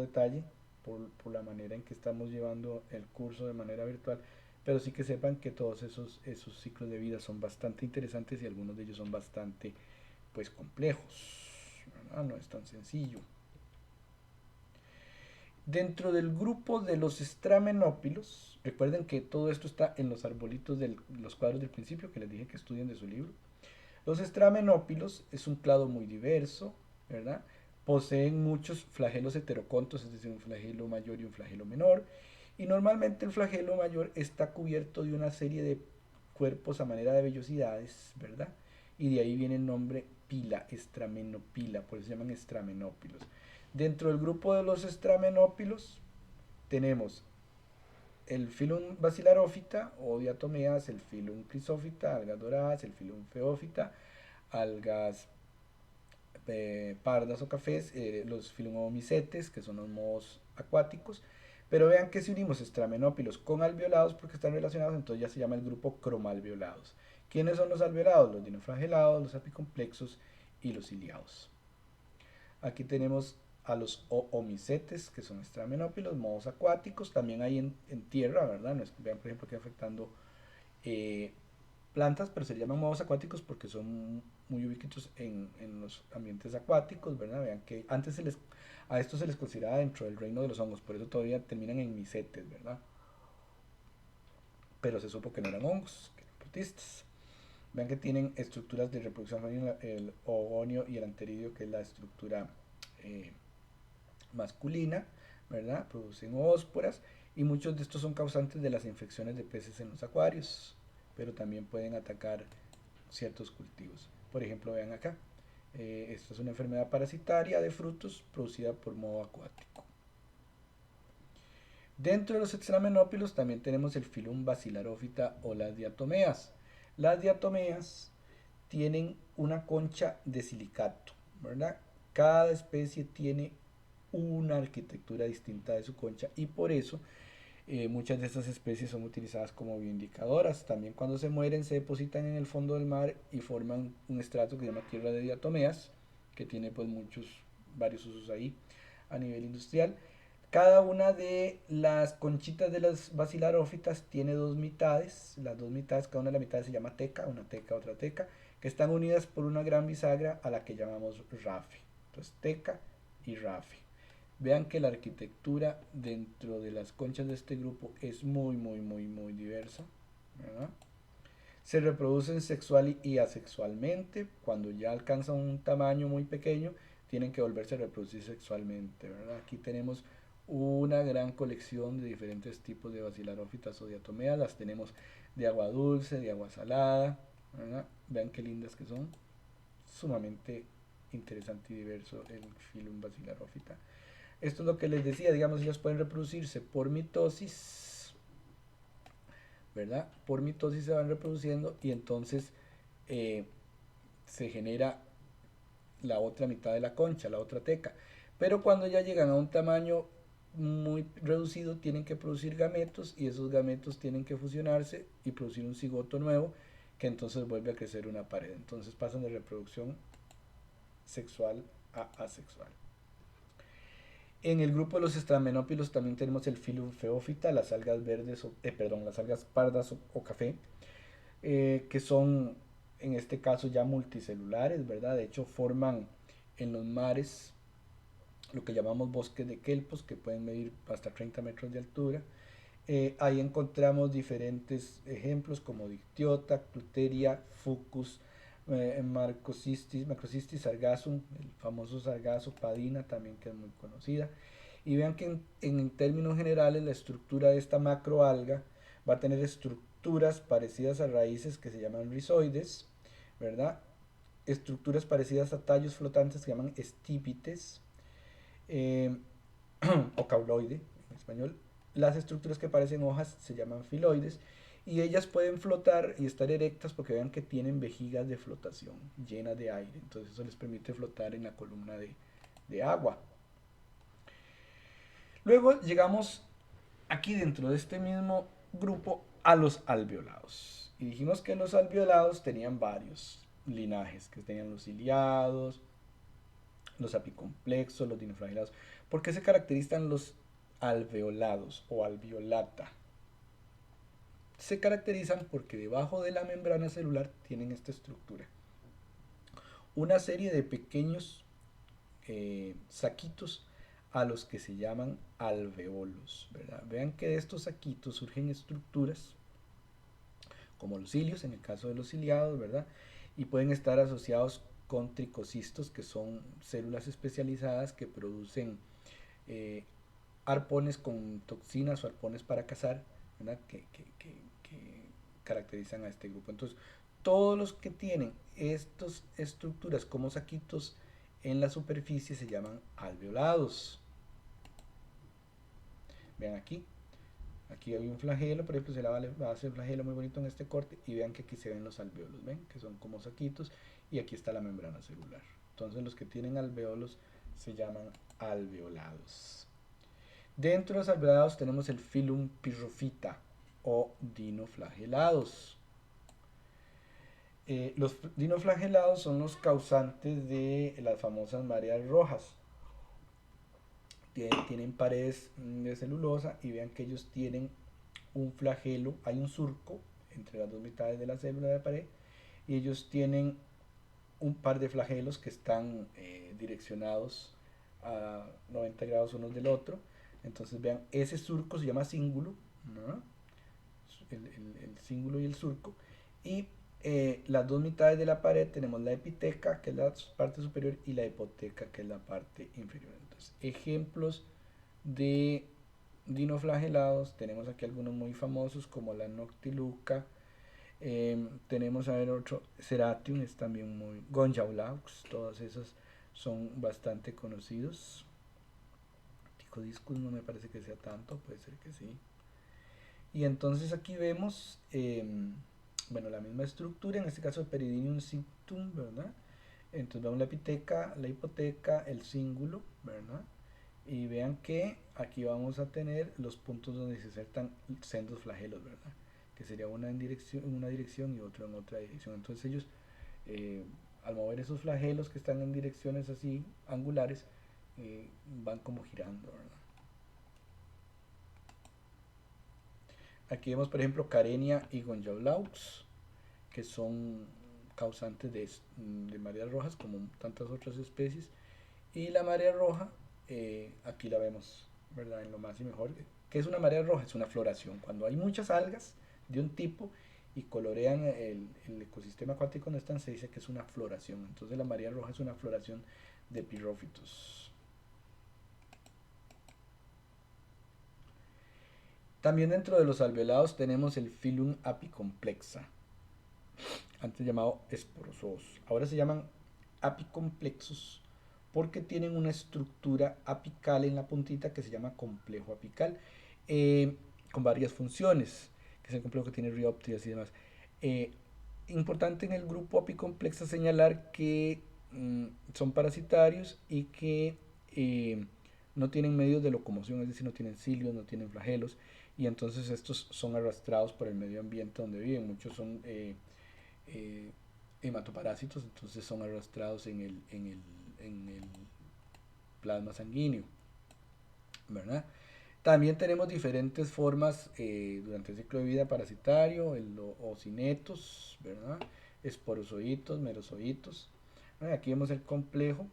detalle por la manera en que estamos llevando el curso de manera virtual, pero sí que sepan que todos esos ciclos de vida son bastante interesantes y algunos de ellos son bastante, pues, complejos, ¿verdad? No es tan sencillo. Dentro del grupo de los estramenópilos, recuerden que todo esto está en los arbolitos de los cuadros del principio que les dije que estudien de su libro. Los estramenópilos es un clado muy diverso, ¿verdad? Poseen muchos flagelos heterocontos, es decir, un flagelo mayor y un flagelo menor. Y normalmente el flagelo mayor está cubierto de una serie de cuerpos a manera de vellosidades, ¿verdad? Y de ahí viene el nombre pila, estramenopila, por eso se llaman estramenópilos. Dentro del grupo de los estramenópilos tenemos el Phylum Basilarophyta o diatomeas, el Phylum Chrysophyta, algas doradas, el Phylum Phaeophyta, algas pardas o cafés, los Phylum que son los mohos acuáticos. Pero vean que si unimos estramenópilos con alveolados, porque están relacionados, entonces ya se llama el grupo cromalveolados. ¿Quiénes son los alveolados? Los dinoflagelados, los apicomplexos y los ciliados. Aquí tenemos a los omicetes, que son estramenópilos, mohos acuáticos, también hay en tierra, ¿verdad? No es, vean, por ejemplo, que afectando eh, plantas, pero se llaman mohos acuáticos porque son muy ubicuitos en los ambientes acuáticos, ¿verdad? Vean que antes a esto se les consideraba dentro del reino de los hongos, por eso todavía terminan en micetes, ¿verdad? Pero se supo que no eran hongos, que eran protistas. Vean que tienen estructuras de reproducción femenina, el oogonio y el anteridio, que es la estructura eh, masculina, ¿verdad? Producen ósporas y muchos de estos son causantes de las infecciones de peces en los acuarios, pero también pueden atacar ciertos cultivos. Por ejemplo, vean acá, esta es una enfermedad parasitaria de frutos producida por moho acuático. Dentro de los extramenópilos también tenemos el Phylum Basilarophyta o las diatomeas. Las diatomeas tienen una concha de silicato, ¿verdad? Cada especie tiene una arquitectura distinta de su concha y por eso muchas de estas especies son utilizadas como bioindicadoras. También cuando se mueren se depositan en el fondo del mar y forman un estrato que se llama tierra de diatomeas, que tiene pues varios usos ahí a nivel industrial. Cada una de las conchitas de las basilarófitas tiene dos mitades. Las dos mitades, cada una de las mitades se llama teca, una teca, otra teca, que están unidas por una gran bisagra a la que llamamos rafe. Entonces, teca y rafe. Vean que la arquitectura dentro de las conchas de este grupo es muy diversa, ¿verdad? Se reproducen sexual y asexualmente. Cuando ya alcanzan un tamaño muy pequeño, tienen que volverse a reproducir sexualmente, ¿verdad? Aquí tenemos una gran colección de diferentes tipos de basilarófitas o diatomeas. Las tenemos de agua dulce, de agua salada, ¿verdad? Vean qué lindas que son, sumamente interesante y diverso el Phylum Basilarophyta. Esto es lo que les decía, digamos, ellas pueden reproducirse por mitosis, ¿verdad? Por mitosis se van reproduciendo y entonces eh, se genera la otra mitad de la concha, la otra teca. Pero cuando ya llegan a un tamaño muy reducido, tienen que producir gametos y esos gametos tienen que fusionarse y producir un cigoto nuevo que entonces vuelve a crecer una pared. Entonces pasan de reproducción sexual a asexual. En el grupo de los estramenópilos también tenemos el Phylum Phaeophyta, las algas verdes, las algas pardas o café, que son en este caso ya multicelulares, ¿verdad? De hecho forman en los mares lo que llamamos bosques de kelpos, que pueden medir hasta 30 metros de altura. Ahí encontramos diferentes ejemplos como Dictyota, Cluteria, Fucus, Macrocystis sargassum, el famoso sargazo, Padina también, que es muy conocida. Y vean que en términos generales la estructura de esta macroalga va a tener estructuras parecidas a raíces que se llaman rizoides, ¿verdad? Estructuras parecidas a tallos flotantes que se llaman estípites, eh, o cauloide en español. Las estructuras que parecen hojas se llaman filoides y ellas pueden flotar y estar erectas porque vean que tienen vejigas de flotación llenas de aire, entonces eso les permite flotar en la columna de agua. Luego llegamos aquí dentro de este mismo grupo a los alveolados y dijimos que los alveolados tenían varios linajes, que tenían los ciliados, los apicomplexos, los dinoflagelados. ¿Por qué se caracterizan los alveolados o alveolata? Se caracterizan porque debajo de la membrana celular tienen esta estructura. Una serie de pequeños saquitos a los que se llaman alveolos, ¿verdad? Vean que de estos saquitos surgen estructuras como los cilios, en el caso de los ciliados, ¿verdad? Y pueden estar asociados con tricocistos, que son células especializadas que producen eh, arpones con toxinas o arpones para cazar, ¿verdad? Que caracterizan a este grupo. Entonces, todos los que tienen estas estructuras como saquitos en la superficie se llaman alveolados. Vean aquí, aquí hay un flagelo, por ejemplo, se le va a hacer flagelo muy bonito en este corte y vean que aquí se ven los alveolos, ven que son como saquitos y aquí está la membrana celular. Entonces los que tienen alveolos se llaman alveolados. Dentro de los alveolados tenemos el Phylum Pyrrhophyta o dinoflagelados. Los dinoflagelados son los causantes de las famosas mareas rojas. Tienen paredes de celulosa y vean que ellos tienen un flagelo, hay un surco entre las dos mitades de la célula de la pared y ellos tienen un par de flagelos que están direccionados a 90 grados unos del otro. Entonces vean, ese surco se llama cíngulo, ¿no? El cíngulo y el surco. Y las dos mitades de la pared tenemos la epiteca, que es la parte superior, y la hipoteca, que es la parte inferior. Entonces, ejemplos de dinoflagelados, tenemos aquí algunos muy famosos como la Noctiluca, tenemos a ver otro, Ceratium es también muy, Gonjaulaux, todos esos son bastante conocidos. Ticodiscus no me parece que sea tanto, puede ser que sí. Y entonces aquí vemos, bueno, la misma estructura, en este caso el Peridinium cictum, ¿verdad? Entonces vemos la epiteca, la hipoteca, el cíngulo, ¿verdad? Y vean que aquí vamos a tener los puntos donde se insertan sendos flagelos, ¿verdad? Que sería una en una dirección y otro en otra dirección. Entonces ellos, al mover esos flagelos que están en direcciones así angulares, van como girando, ¿verdad? Aquí vemos, por ejemplo, Carenia y Gonjaulaux, que son causantes de mareas rojas, como tantas otras especies. Y la marea roja, aquí la vemos, ¿verdad? En lo más y mejor. ¿Qué es una marea roja? Es una floración. Cuando hay muchas algas de un tipo y colorean el ecosistema acuático donde están, se dice que es una floración. Entonces la marea roja es una floración de pirrófitos. También dentro de los alveolados tenemos el Phylum Apicomplexa, antes llamado esporozoos. Ahora se llaman apicomplexos porque tienen una estructura apical en la puntita que se llama complejo apical, con varias funciones, que es el complejo que tiene riópteras y demás. Eh, Importante en el grupo apicomplexa señalar que son parasitarios y que no tienen medios de locomoción, es decir, no tienen cilios, no tienen flagelos, y entonces estos son arrastrados por el medio ambiente donde viven. Muchos son eh, hematoparásitos, entonces son arrastrados en el plasma sanguíneo, ¿verdad? También tenemos diferentes formas durante el ciclo de vida parasitario, el ocinetos, ¿verdad? Esporozoitos, merozoitos. Aquí vemos el complejo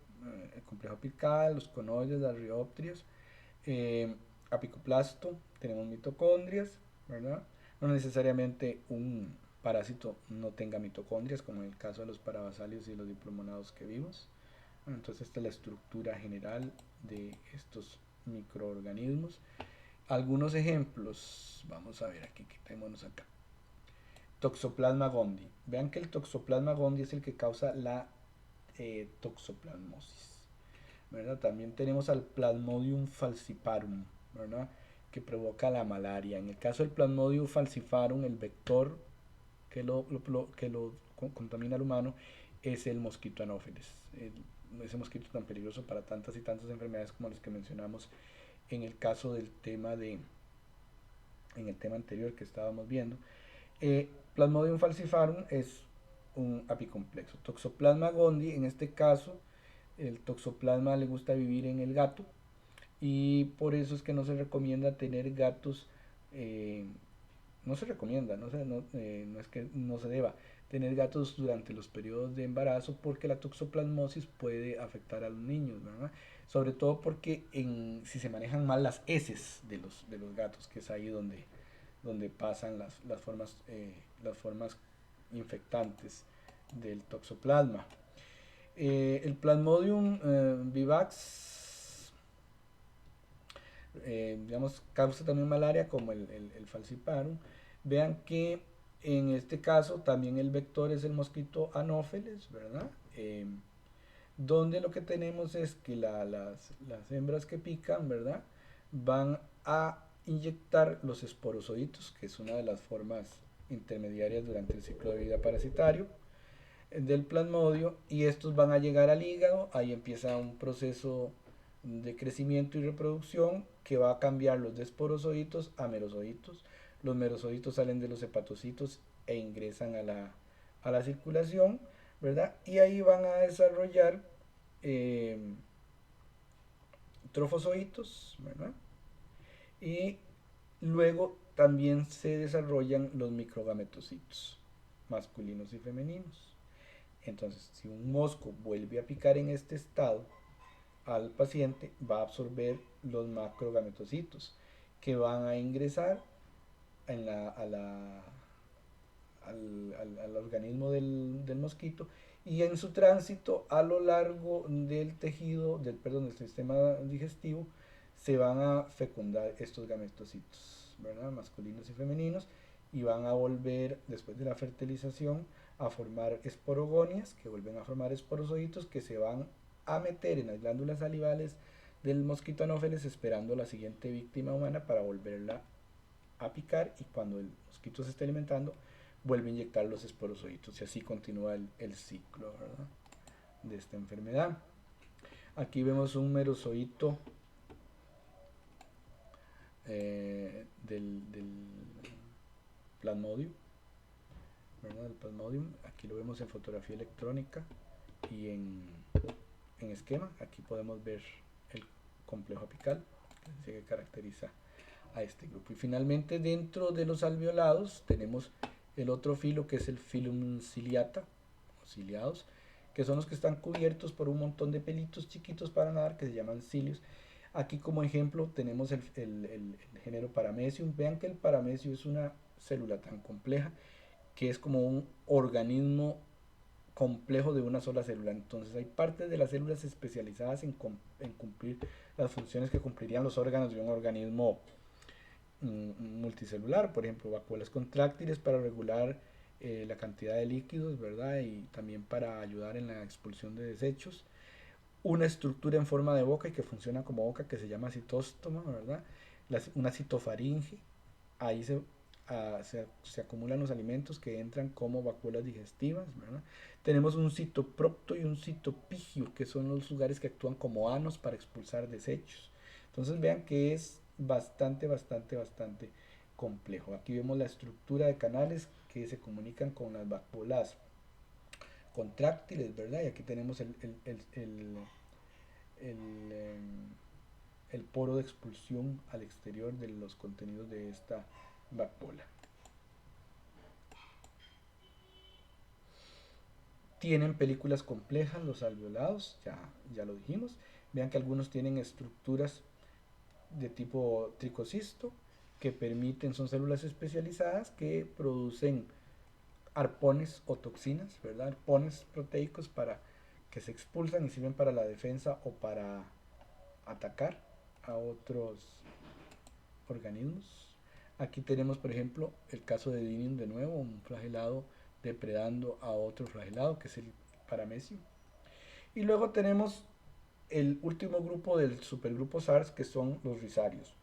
apical, los conoides, las rióptrias, apicoplasto, tenemos mitocondrias, ¿verdad? No necesariamente un parásito no tenga mitocondrias, como en el caso de los parabasalios y los diplomonados que vimos. Bueno, entonces esta es la estructura general de estos microorganismos. Algunos ejemplos, vamos a ver aquí, quitémonos acá. Toxoplasma gondii. Vean que el Toxoplasma gondii es el que causa la toxoplasmosis, ¿verdad? También tenemos al Plasmodium falciparum, ¿verdad? Que provoca la malaria. En el caso del Plasmodium falciparum, el vector que lo contamina al humano es el mosquito anófeles. Ese mosquito tan peligroso para tantas y tantas enfermedades como las que mencionamos en el caso del tema en el tema anterior que estábamos viendo. Plasmodium falciparum es un apicomplejo. Toxoplasma gondii, en este caso, el toxoplasma le gusta vivir en el gato y por eso es que no se recomienda tener gatos, no se recomienda, no es que no se deba tener gatos durante los periodos de embarazo porque la toxoplasmosis puede afectar a los niños, ¿verdad? Sobre todo porque si se manejan mal las heces de los gatos, que es ahí donde pasan las formas infectantes del toxoplasma. El Plasmodium vivax, digamos, causa también malaria como el falciparum. Vean que en este caso también el vector es el mosquito anófeles, ¿verdad? Donde lo que tenemos es que las hembras que pican, ¿verdad? Van a inyectar los esporozoitos, que es una de las formas intermediarias durante el ciclo de vida parasitario del plasmodio, y estos van a llegar al hígado. Ahí empieza un proceso de crecimiento y reproducción que va a cambiar los de esporozoitos a merozoitos. Los merozoitos salen de los hepatocitos e ingresan a la circulación, ¿verdad? Y ahí van a desarrollar eh, trofozoitos, ¿verdad? Y luego también se desarrollan los microgametocitos, masculinos y femeninos. Entonces, si un mosco vuelve a picar en este estado al paciente, va a absorber los macrogametocitos que van a ingresar en al organismo del mosquito, y en su tránsito a lo largo del tejido, del sistema digestivo, se van a fecundar estos gametocitos, ¿verdad? Masculinos y femeninos, y van a volver, después de la fertilización, a formar esporogonias, que vuelven a formar esporozoitos que se van a meter en las glándulas salivales del mosquito anófeles esperando la siguiente víctima humana para volverla a picar, y cuando el mosquito se esté alimentando vuelve a inyectar los esporozoitos y así continúa el ciclo, ¿verdad? De esta enfermedad. Aquí vemos un merozoito del plasmodium, ¿verdad? El plasmodium, aquí lo vemos en fotografía electrónica y en esquema. Aquí podemos ver el complejo apical que caracteriza a este grupo. Y finalmente, dentro de los alveolados tenemos el otro filo, que es el Phylum Ciliata o ciliados, que son los que están cubiertos por un montón de pelitos chiquitos para nadar que se llaman cilios. Aquí como ejemplo tenemos el género Paramecium. Vean que el Paramecium es una célula tan compleja que es como un organismo complejo de una sola célula. Entonces hay partes de las células especializadas en cumplir las funciones que cumplirían los órganos de un organismo multicelular, por ejemplo, vacuolas contráctiles para regular la cantidad de líquidos, ¿verdad? Y también para ayudar en la expulsión de desechos. Una estructura en forma de boca y que funciona como boca que se llama citóstoma, ¿verdad? Una citofaringe, ahí se acumulan los alimentos que entran como vacuolas digestivas, ¿verdad? Tenemos un citoprocto y un citopigio, que son los lugares que actúan como anos para expulsar desechos. Entonces vean que es bastante complejo. Aquí vemos la estructura de canales que se comunican con las vacuolas contráctiles, ¿verdad? Y aquí tenemos el, em, el poro de expulsión al exterior de los contenidos de esta vacuola. Tienen películas complejas los alveolados, ya lo dijimos. Vean que algunos tienen estructuras de tipo tricocisto que permiten, son células especializadas que producen arpones o toxinas, ¿verdad? Arpones proteicos para que se expulsan y sirven para la defensa o para atacar a otros organismos. Aquí tenemos, por ejemplo, el caso de Dinium de nuevo, un flagelado depredando a otro flagelado, que es el paramesio. Y luego tenemos el último grupo del supergrupo SARS, que son los rhizarios.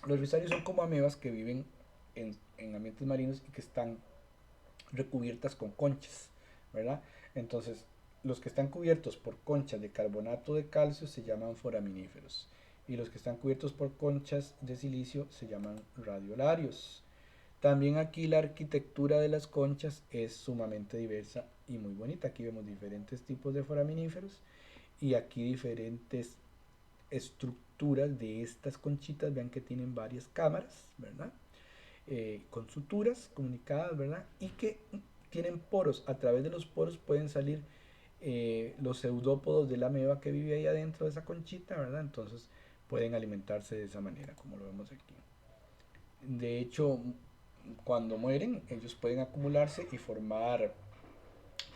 Los rhizarios son como amebas que viven en ambientes marinos y que están recubiertas con conchas, ¿verdad? Entonces, los que están cubiertos por conchas de carbonato de calcio se llaman foraminíferos y los que están cubiertos por conchas de silicio se llaman radiolarios. También aquí la arquitectura de las conchas es sumamente diversa y muy bonita. Aquí vemos diferentes tipos de foraminíferos y aquí diferentes estructuras de estas conchitas. Vean que tienen varias cámaras, ¿verdad? Con suturas comunicadas, ¿verdad? Y que tienen poros. A través de los poros pueden salir los pseudópodos de la ameba que vive ahí adentro de esa conchita, ¿verdad? Entonces pueden alimentarse de esa manera, como lo vemos aquí. De hecho, cuando mueren, ellos pueden acumularse y formar,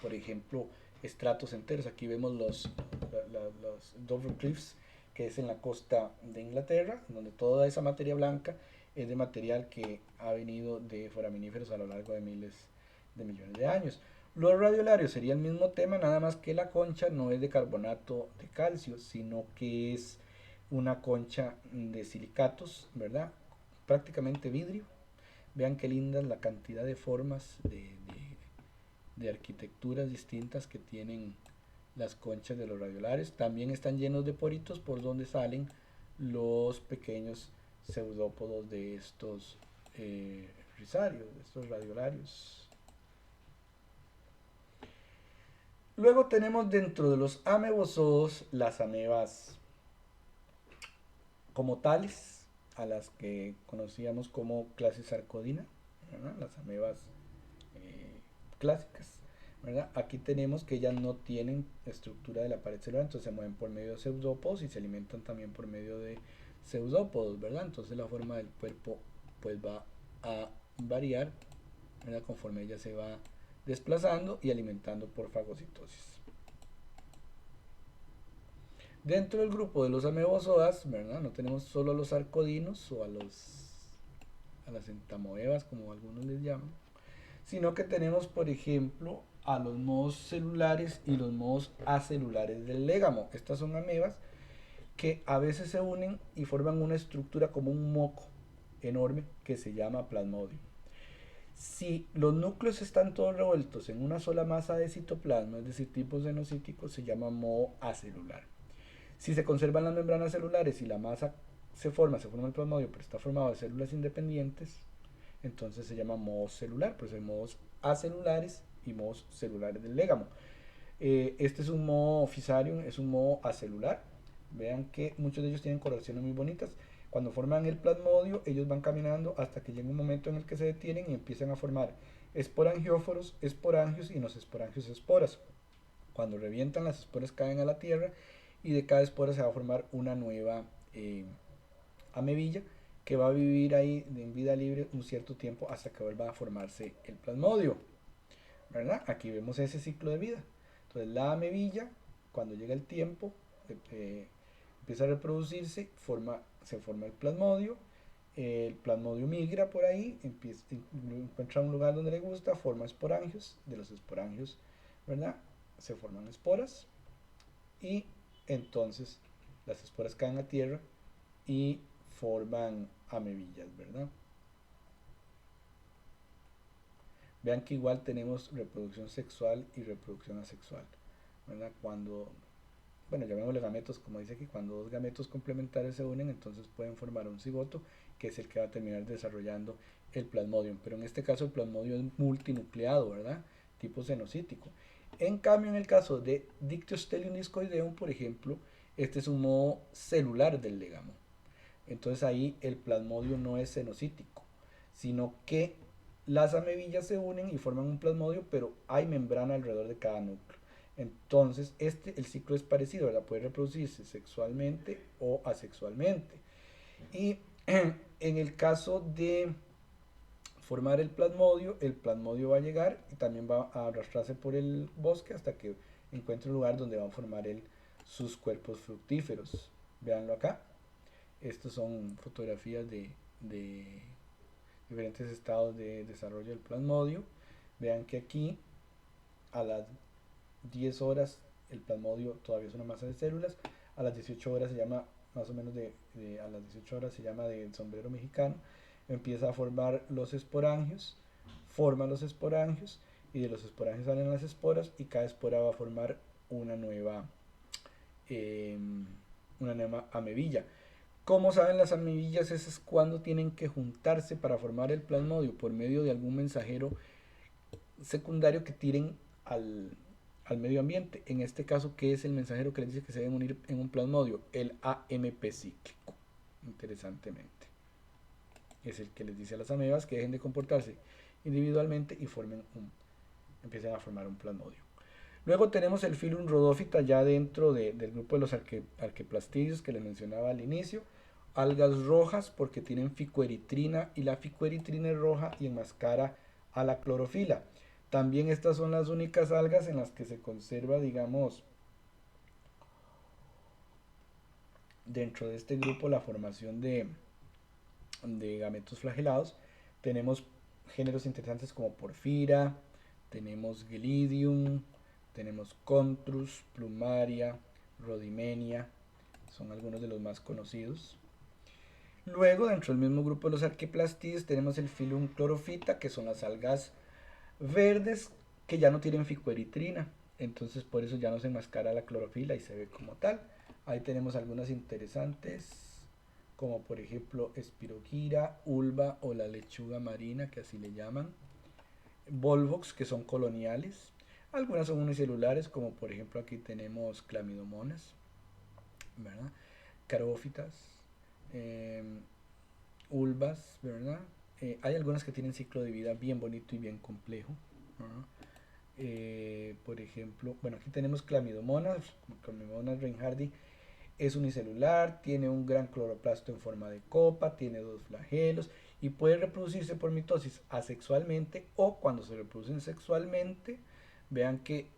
por ejemplo, estratos enteros. Aquí vemos los Dover Cliffs, que es en la costa de Inglaterra, donde toda esa materia blanca es de material que ha venido de foraminíferos a lo largo de miles de millones de años. Los radiolarios sería el mismo tema, nada más que la concha no es de carbonato de calcio, sino que es una concha de silicatos, ¿verdad? Prácticamente vidrio. Vean qué linda la cantidad de formas de arquitecturas distintas que tienen las conchas de los radiolarios. También están llenos de poritos por donde salen los pequeños pseudópodos de estos rhizarios, de estos radiolarios. Luego tenemos dentro de los amebozoos las amebas como tales, a las que conocíamos como clase Sarcodina, ¿verdad? Las amebas clásicas, ¿verdad? Aquí tenemos que ellas no tienen estructura de la pared celular, entonces se mueven por medio de pseudópodos y se alimentan también por medio de pseudópodos, ¿verdad? Entonces la forma del cuerpo pues va a variar, ¿verdad? Conforme ella se va desplazando y alimentando por fagocitosis. Dentro del grupo de los amebozoas, ¿verdad? No tenemos solo a los arcodinos o a las entamoebas, como algunos les llaman, sino que tenemos, por ejemplo, a los modos celulares y los modos acelulares del légamo. Estas son amebas que a veces se unen y forman una estructura como un moco enorme que se llama plasmodium. Si los núcleos están todos revueltos en una sola masa de citoplasma, es decir, tipos xenocíticos, se llama modo acelular. Si se conservan las membranas celulares y la masa se forma el plasmodio, pero está formado de células independientes, entonces se llama modo celular, pues hay modos acelulares y modos celulares del légamo. Este es un modo Fissarium, es un modo acelular. Vean que muchos de ellos tienen coloraciones muy bonitas. Cuando forman el plasmodio, ellos van caminando hasta que llega un momento en el que se detienen y empiezan a formar esporangióforos, esporangios y los esporangios esporas. Cuando revientan, las esporas caen a la tierra y de cada espora se va a formar una nueva amebilla que va a vivir ahí en vida libre un cierto tiempo hasta que vuelva a formarse el plasmodio, ¿verdad? Aquí vemos ese ciclo de vida. Entonces la amebilla, cuando llega el tiempo, empieza a reproducirse, se forma el plasmodio, El plasmodio migra por ahí, encuentra un lugar donde le gusta, forma esporangios. De los esporangios, ¿verdad? Se forman esporas y entonces las esporas caen a tierra y forman amebillas, ¿verdad? Vean que igual tenemos reproducción sexual y reproducción asexual, ¿verdad? Cuando, bueno, llamémosle gametos, como dice aquí, cuando dos gametos complementarios se unen, entonces pueden formar un cigoto, que es el que va a terminar desarrollando el plasmodium. Pero en este caso el plasmodium es multinucleado, ¿verdad? Tipo cenocítico. En cambio, en el caso de Dictyostelium discoideum, por ejemplo, este es un modo celular del legamo. Entonces ahí el plasmodio no es cenocítico, sino que las amebillas se unen y forman un plasmodio, pero hay membrana alrededor de cada núcleo. Entonces, el ciclo es parecido, ¿verdad? Puede reproducirse sexualmente o asexualmente. Y en el caso de formar el plasmodio va a llegar y también va a arrastrarse por el bosque hasta que encuentre un lugar donde va a formar sus cuerpos fructíferos. Véanlo acá. Estas son fotografías de diferentes estados de desarrollo del plasmodio. Vean que aquí a las 10 horas el plasmodio todavía es una masa de células. A las 18 horas se llama, más o menos a las 18 horas se llama de sombrero mexicano. Empieza a formar los esporangios, forma los esporangios y de los esporangios salen las esporas y cada espora va a formar eh, una nueva amebilla. Como saben las amibillas, es cuando tienen que juntarse para formar el plasmodio por medio de algún mensajero secundario que tiren al medio ambiente. En este caso, ¿qué es el mensajero que les dice que se deben unir en un plasmodio? El AMP cíclico, interesantemente. Es el que les dice a las amebas que dejen de comportarse individualmente y empiecen a formar un plasmodio. Luego tenemos el filum rhodophyta ya dentro del grupo de los arqueplastidios que les mencionaba al inicio. Algas rojas porque tienen ficoeritrina y la ficoeritrina es roja y enmascara a la clorofila. También estas son las únicas algas en las que se conserva, digamos, dentro de este grupo la formación de gametos flagelados. Tenemos géneros interesantes como Porphyra, tenemos Gelidium, tenemos Contrus, Plumaria, Rhodymenia, son algunos de los más conocidos. Luego, dentro del mismo grupo de los arqueplastides, tenemos el filum chlorophyta, que son las algas verdes que ya no tienen ficoeritrina. Entonces, por eso ya no se enmascara la clorofila y se ve como tal. Ahí tenemos algunas interesantes, como por ejemplo Spirogyra, Ulva o la lechuga marina, que así le llaman. Volvox, que son coloniales. Algunas son unicelulares, como por ejemplo aquí tenemos Clamidomonas, ¿verdad? Carófitas, ulvas, ¿verdad? Hay algunas que tienen ciclo de vida bien bonito y bien complejo, ¿verdad? Por ejemplo, bueno, aquí tenemos Clamidomonas reinhardti, es unicelular, tiene un gran cloroplasto en forma de copa, tiene dos flagelos y puede reproducirse por mitosis asexualmente o cuando se reproducen sexualmente. Vean que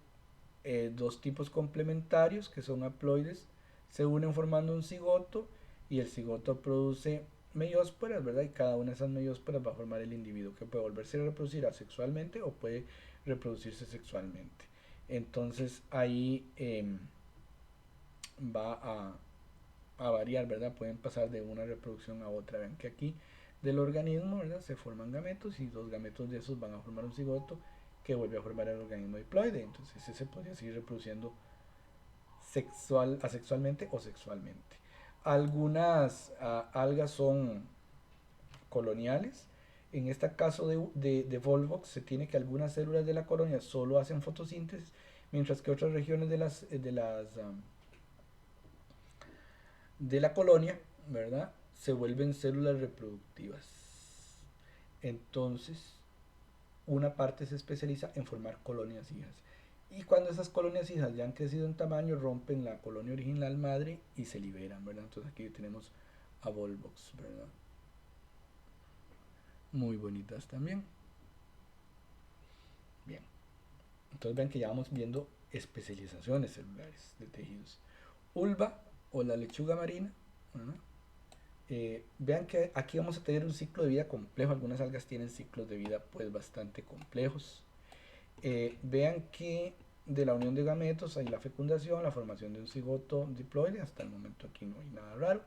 dos tipos complementarios que son haploides se unen formando un cigoto y el cigoto produce meiósporas, ¿verdad? Y cada una de esas meiósporas va a formar el individuo que puede volverse a reproducir asexualmente o puede reproducirse sexualmente. Entonces ahí va a variar, ¿verdad? Pueden pasar de una reproducción a otra. Ven que aquí del organismo, ¿verdad? Se forman gametos y dos gametos de esos van a formar un cigoto que vuelve a formar el organismo diploide. Entonces ese se podría seguir reproduciendo asexualmente o sexualmente. Algunas algas son coloniales. En este caso de Volvox se tiene que algunas células de la colonia solo hacen fotosíntesis, mientras que otras regiones de la colonia, ¿verdad? Se vuelven células reproductivas. Entonces, una parte se especializa en formar colonias hijas. Y cuando esas colonias hijas ya han crecido en tamaño, rompen la colonia original madre y se liberan, ¿verdad? Entonces aquí tenemos a Volvox, ¿verdad? Muy bonitas también. Bien. Entonces ven que ya vamos viendo especializaciones celulares de tejidos. Ulva o la lechuga marina, ¿verdad? Vean que aquí vamos a tener un ciclo de vida complejo. Algunas algas tienen ciclos de vida pues bastante complejos. Vean que de la unión de gametos hay la fecundación, la formación de un cigoto diploide. Hasta el momento aquí no hay nada raro.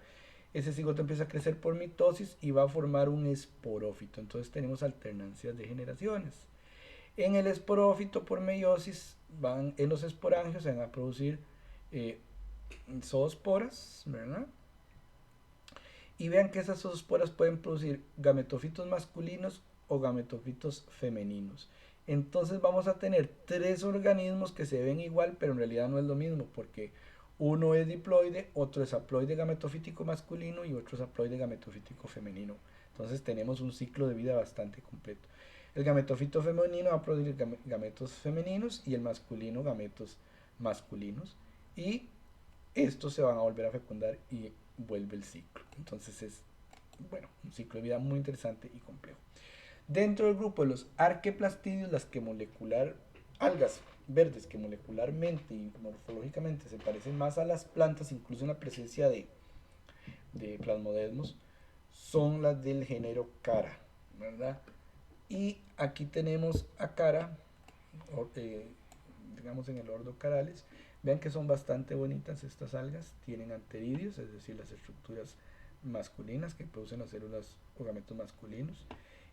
Ese cigoto empieza a crecer por mitosis y va a formar un esporófito. Entonces tenemos alternancias de generaciones. En el esporófito por meiosis en los esporangios se van a producir eh, zoosporas, ¿verdad? Y vean que esas zoosporas pueden producir gametofitos masculinos o gametofitos femeninos. Entonces vamos a tener tres organismos que se ven igual, pero en realidad no es lo mismo, porque uno es diploide, otro es haploide gametofítico masculino y otro es haploide gametofítico femenino. Entonces tenemos un ciclo de vida bastante completo. El gametofito femenino va a producir gametos femeninos y el masculino gametos masculinos. Y estos se van a volver a fecundar y vuelve el ciclo. Entonces es, bueno, un ciclo de vida muy interesante y complejo. Dentro del grupo de los arqueplastidios, las que molecular, algas verdes que molecularmente y morfológicamente se parecen más a las plantas, incluso en la presencia de plasmodesmos, son las del género Cara, ¿verdad? Y aquí tenemos a Cara, digamos en el ordo Carales. Vean que son bastante bonitas estas algas, tienen anteridios, es decir, las estructuras masculinas que producen las células o gametos masculinos,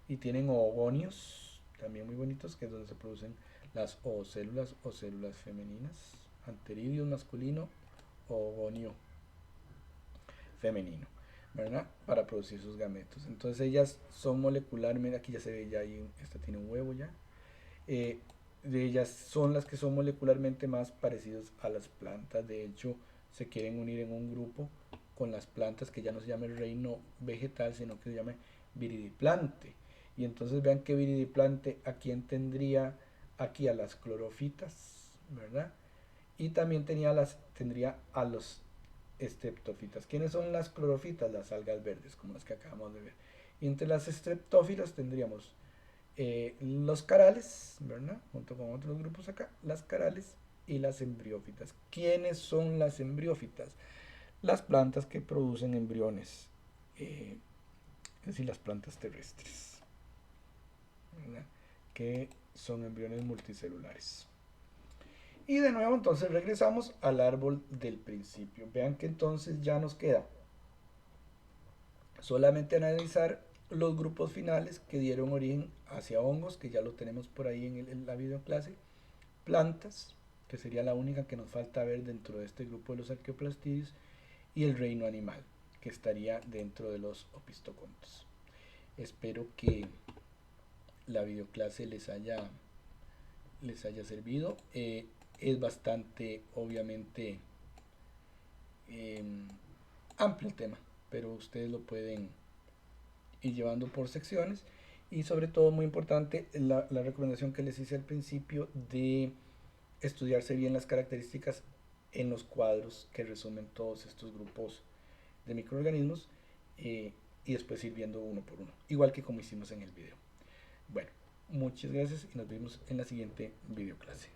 y tienen oogonios, también muy bonitos, que es donde se producen las oocélulas o células femeninas, anteridio masculino, oogonio femenino, ¿verdad? Para producir sus gametos. Entonces ellas son molecularmente, aquí ya se ve, ya ahí, esta tiene un huevo ya, eh, de ellas son las que son molecularmente más parecidas a las plantas. De hecho, se quieren unir en un grupo con las plantas, que ya no se llame reino vegetal, sino que se llame viridiplante. Y entonces vean que viridiplante a quién tendría, aquí a las clorofitas, ¿verdad? Y también tendría a los estreptófitas. ¿Quiénes son las clorofitas? Las algas verdes, como las que acabamos de ver. Y entre las estreptófilas tendríamos los carales, ¿verdad? Junto con otros grupos acá, las carales y las embriófitas. ¿Quiénes son las embriófitas? Las plantas que producen embriones, es decir, las plantas terrestres, ¿verdad? Que son embriones multicelulares. Y de nuevo entonces regresamos al árbol del principio. Vean que entonces ya nos queda solamente analizar los grupos finales que dieron origen hacia hongos, que ya lo tenemos por ahí en la videoclase, plantas, que sería la única que nos falta ver dentro de este grupo de los arqueoplastidios, y el reino animal, que estaría dentro de los opistocontos. Espero que la videoclase les haya servido. Es bastante, obviamente, eh, amplio el tema, pero ustedes lo pueden ir llevando por secciones. Y sobre todo, muy importante, la recomendación que les hice al principio de estudiarse bien las características en los cuadros que resumen todos estos grupos de microorganismos, y después ir viendo uno por uno, igual que como hicimos en el video. Bueno, muchas gracias y nos vemos en la siguiente videoclase.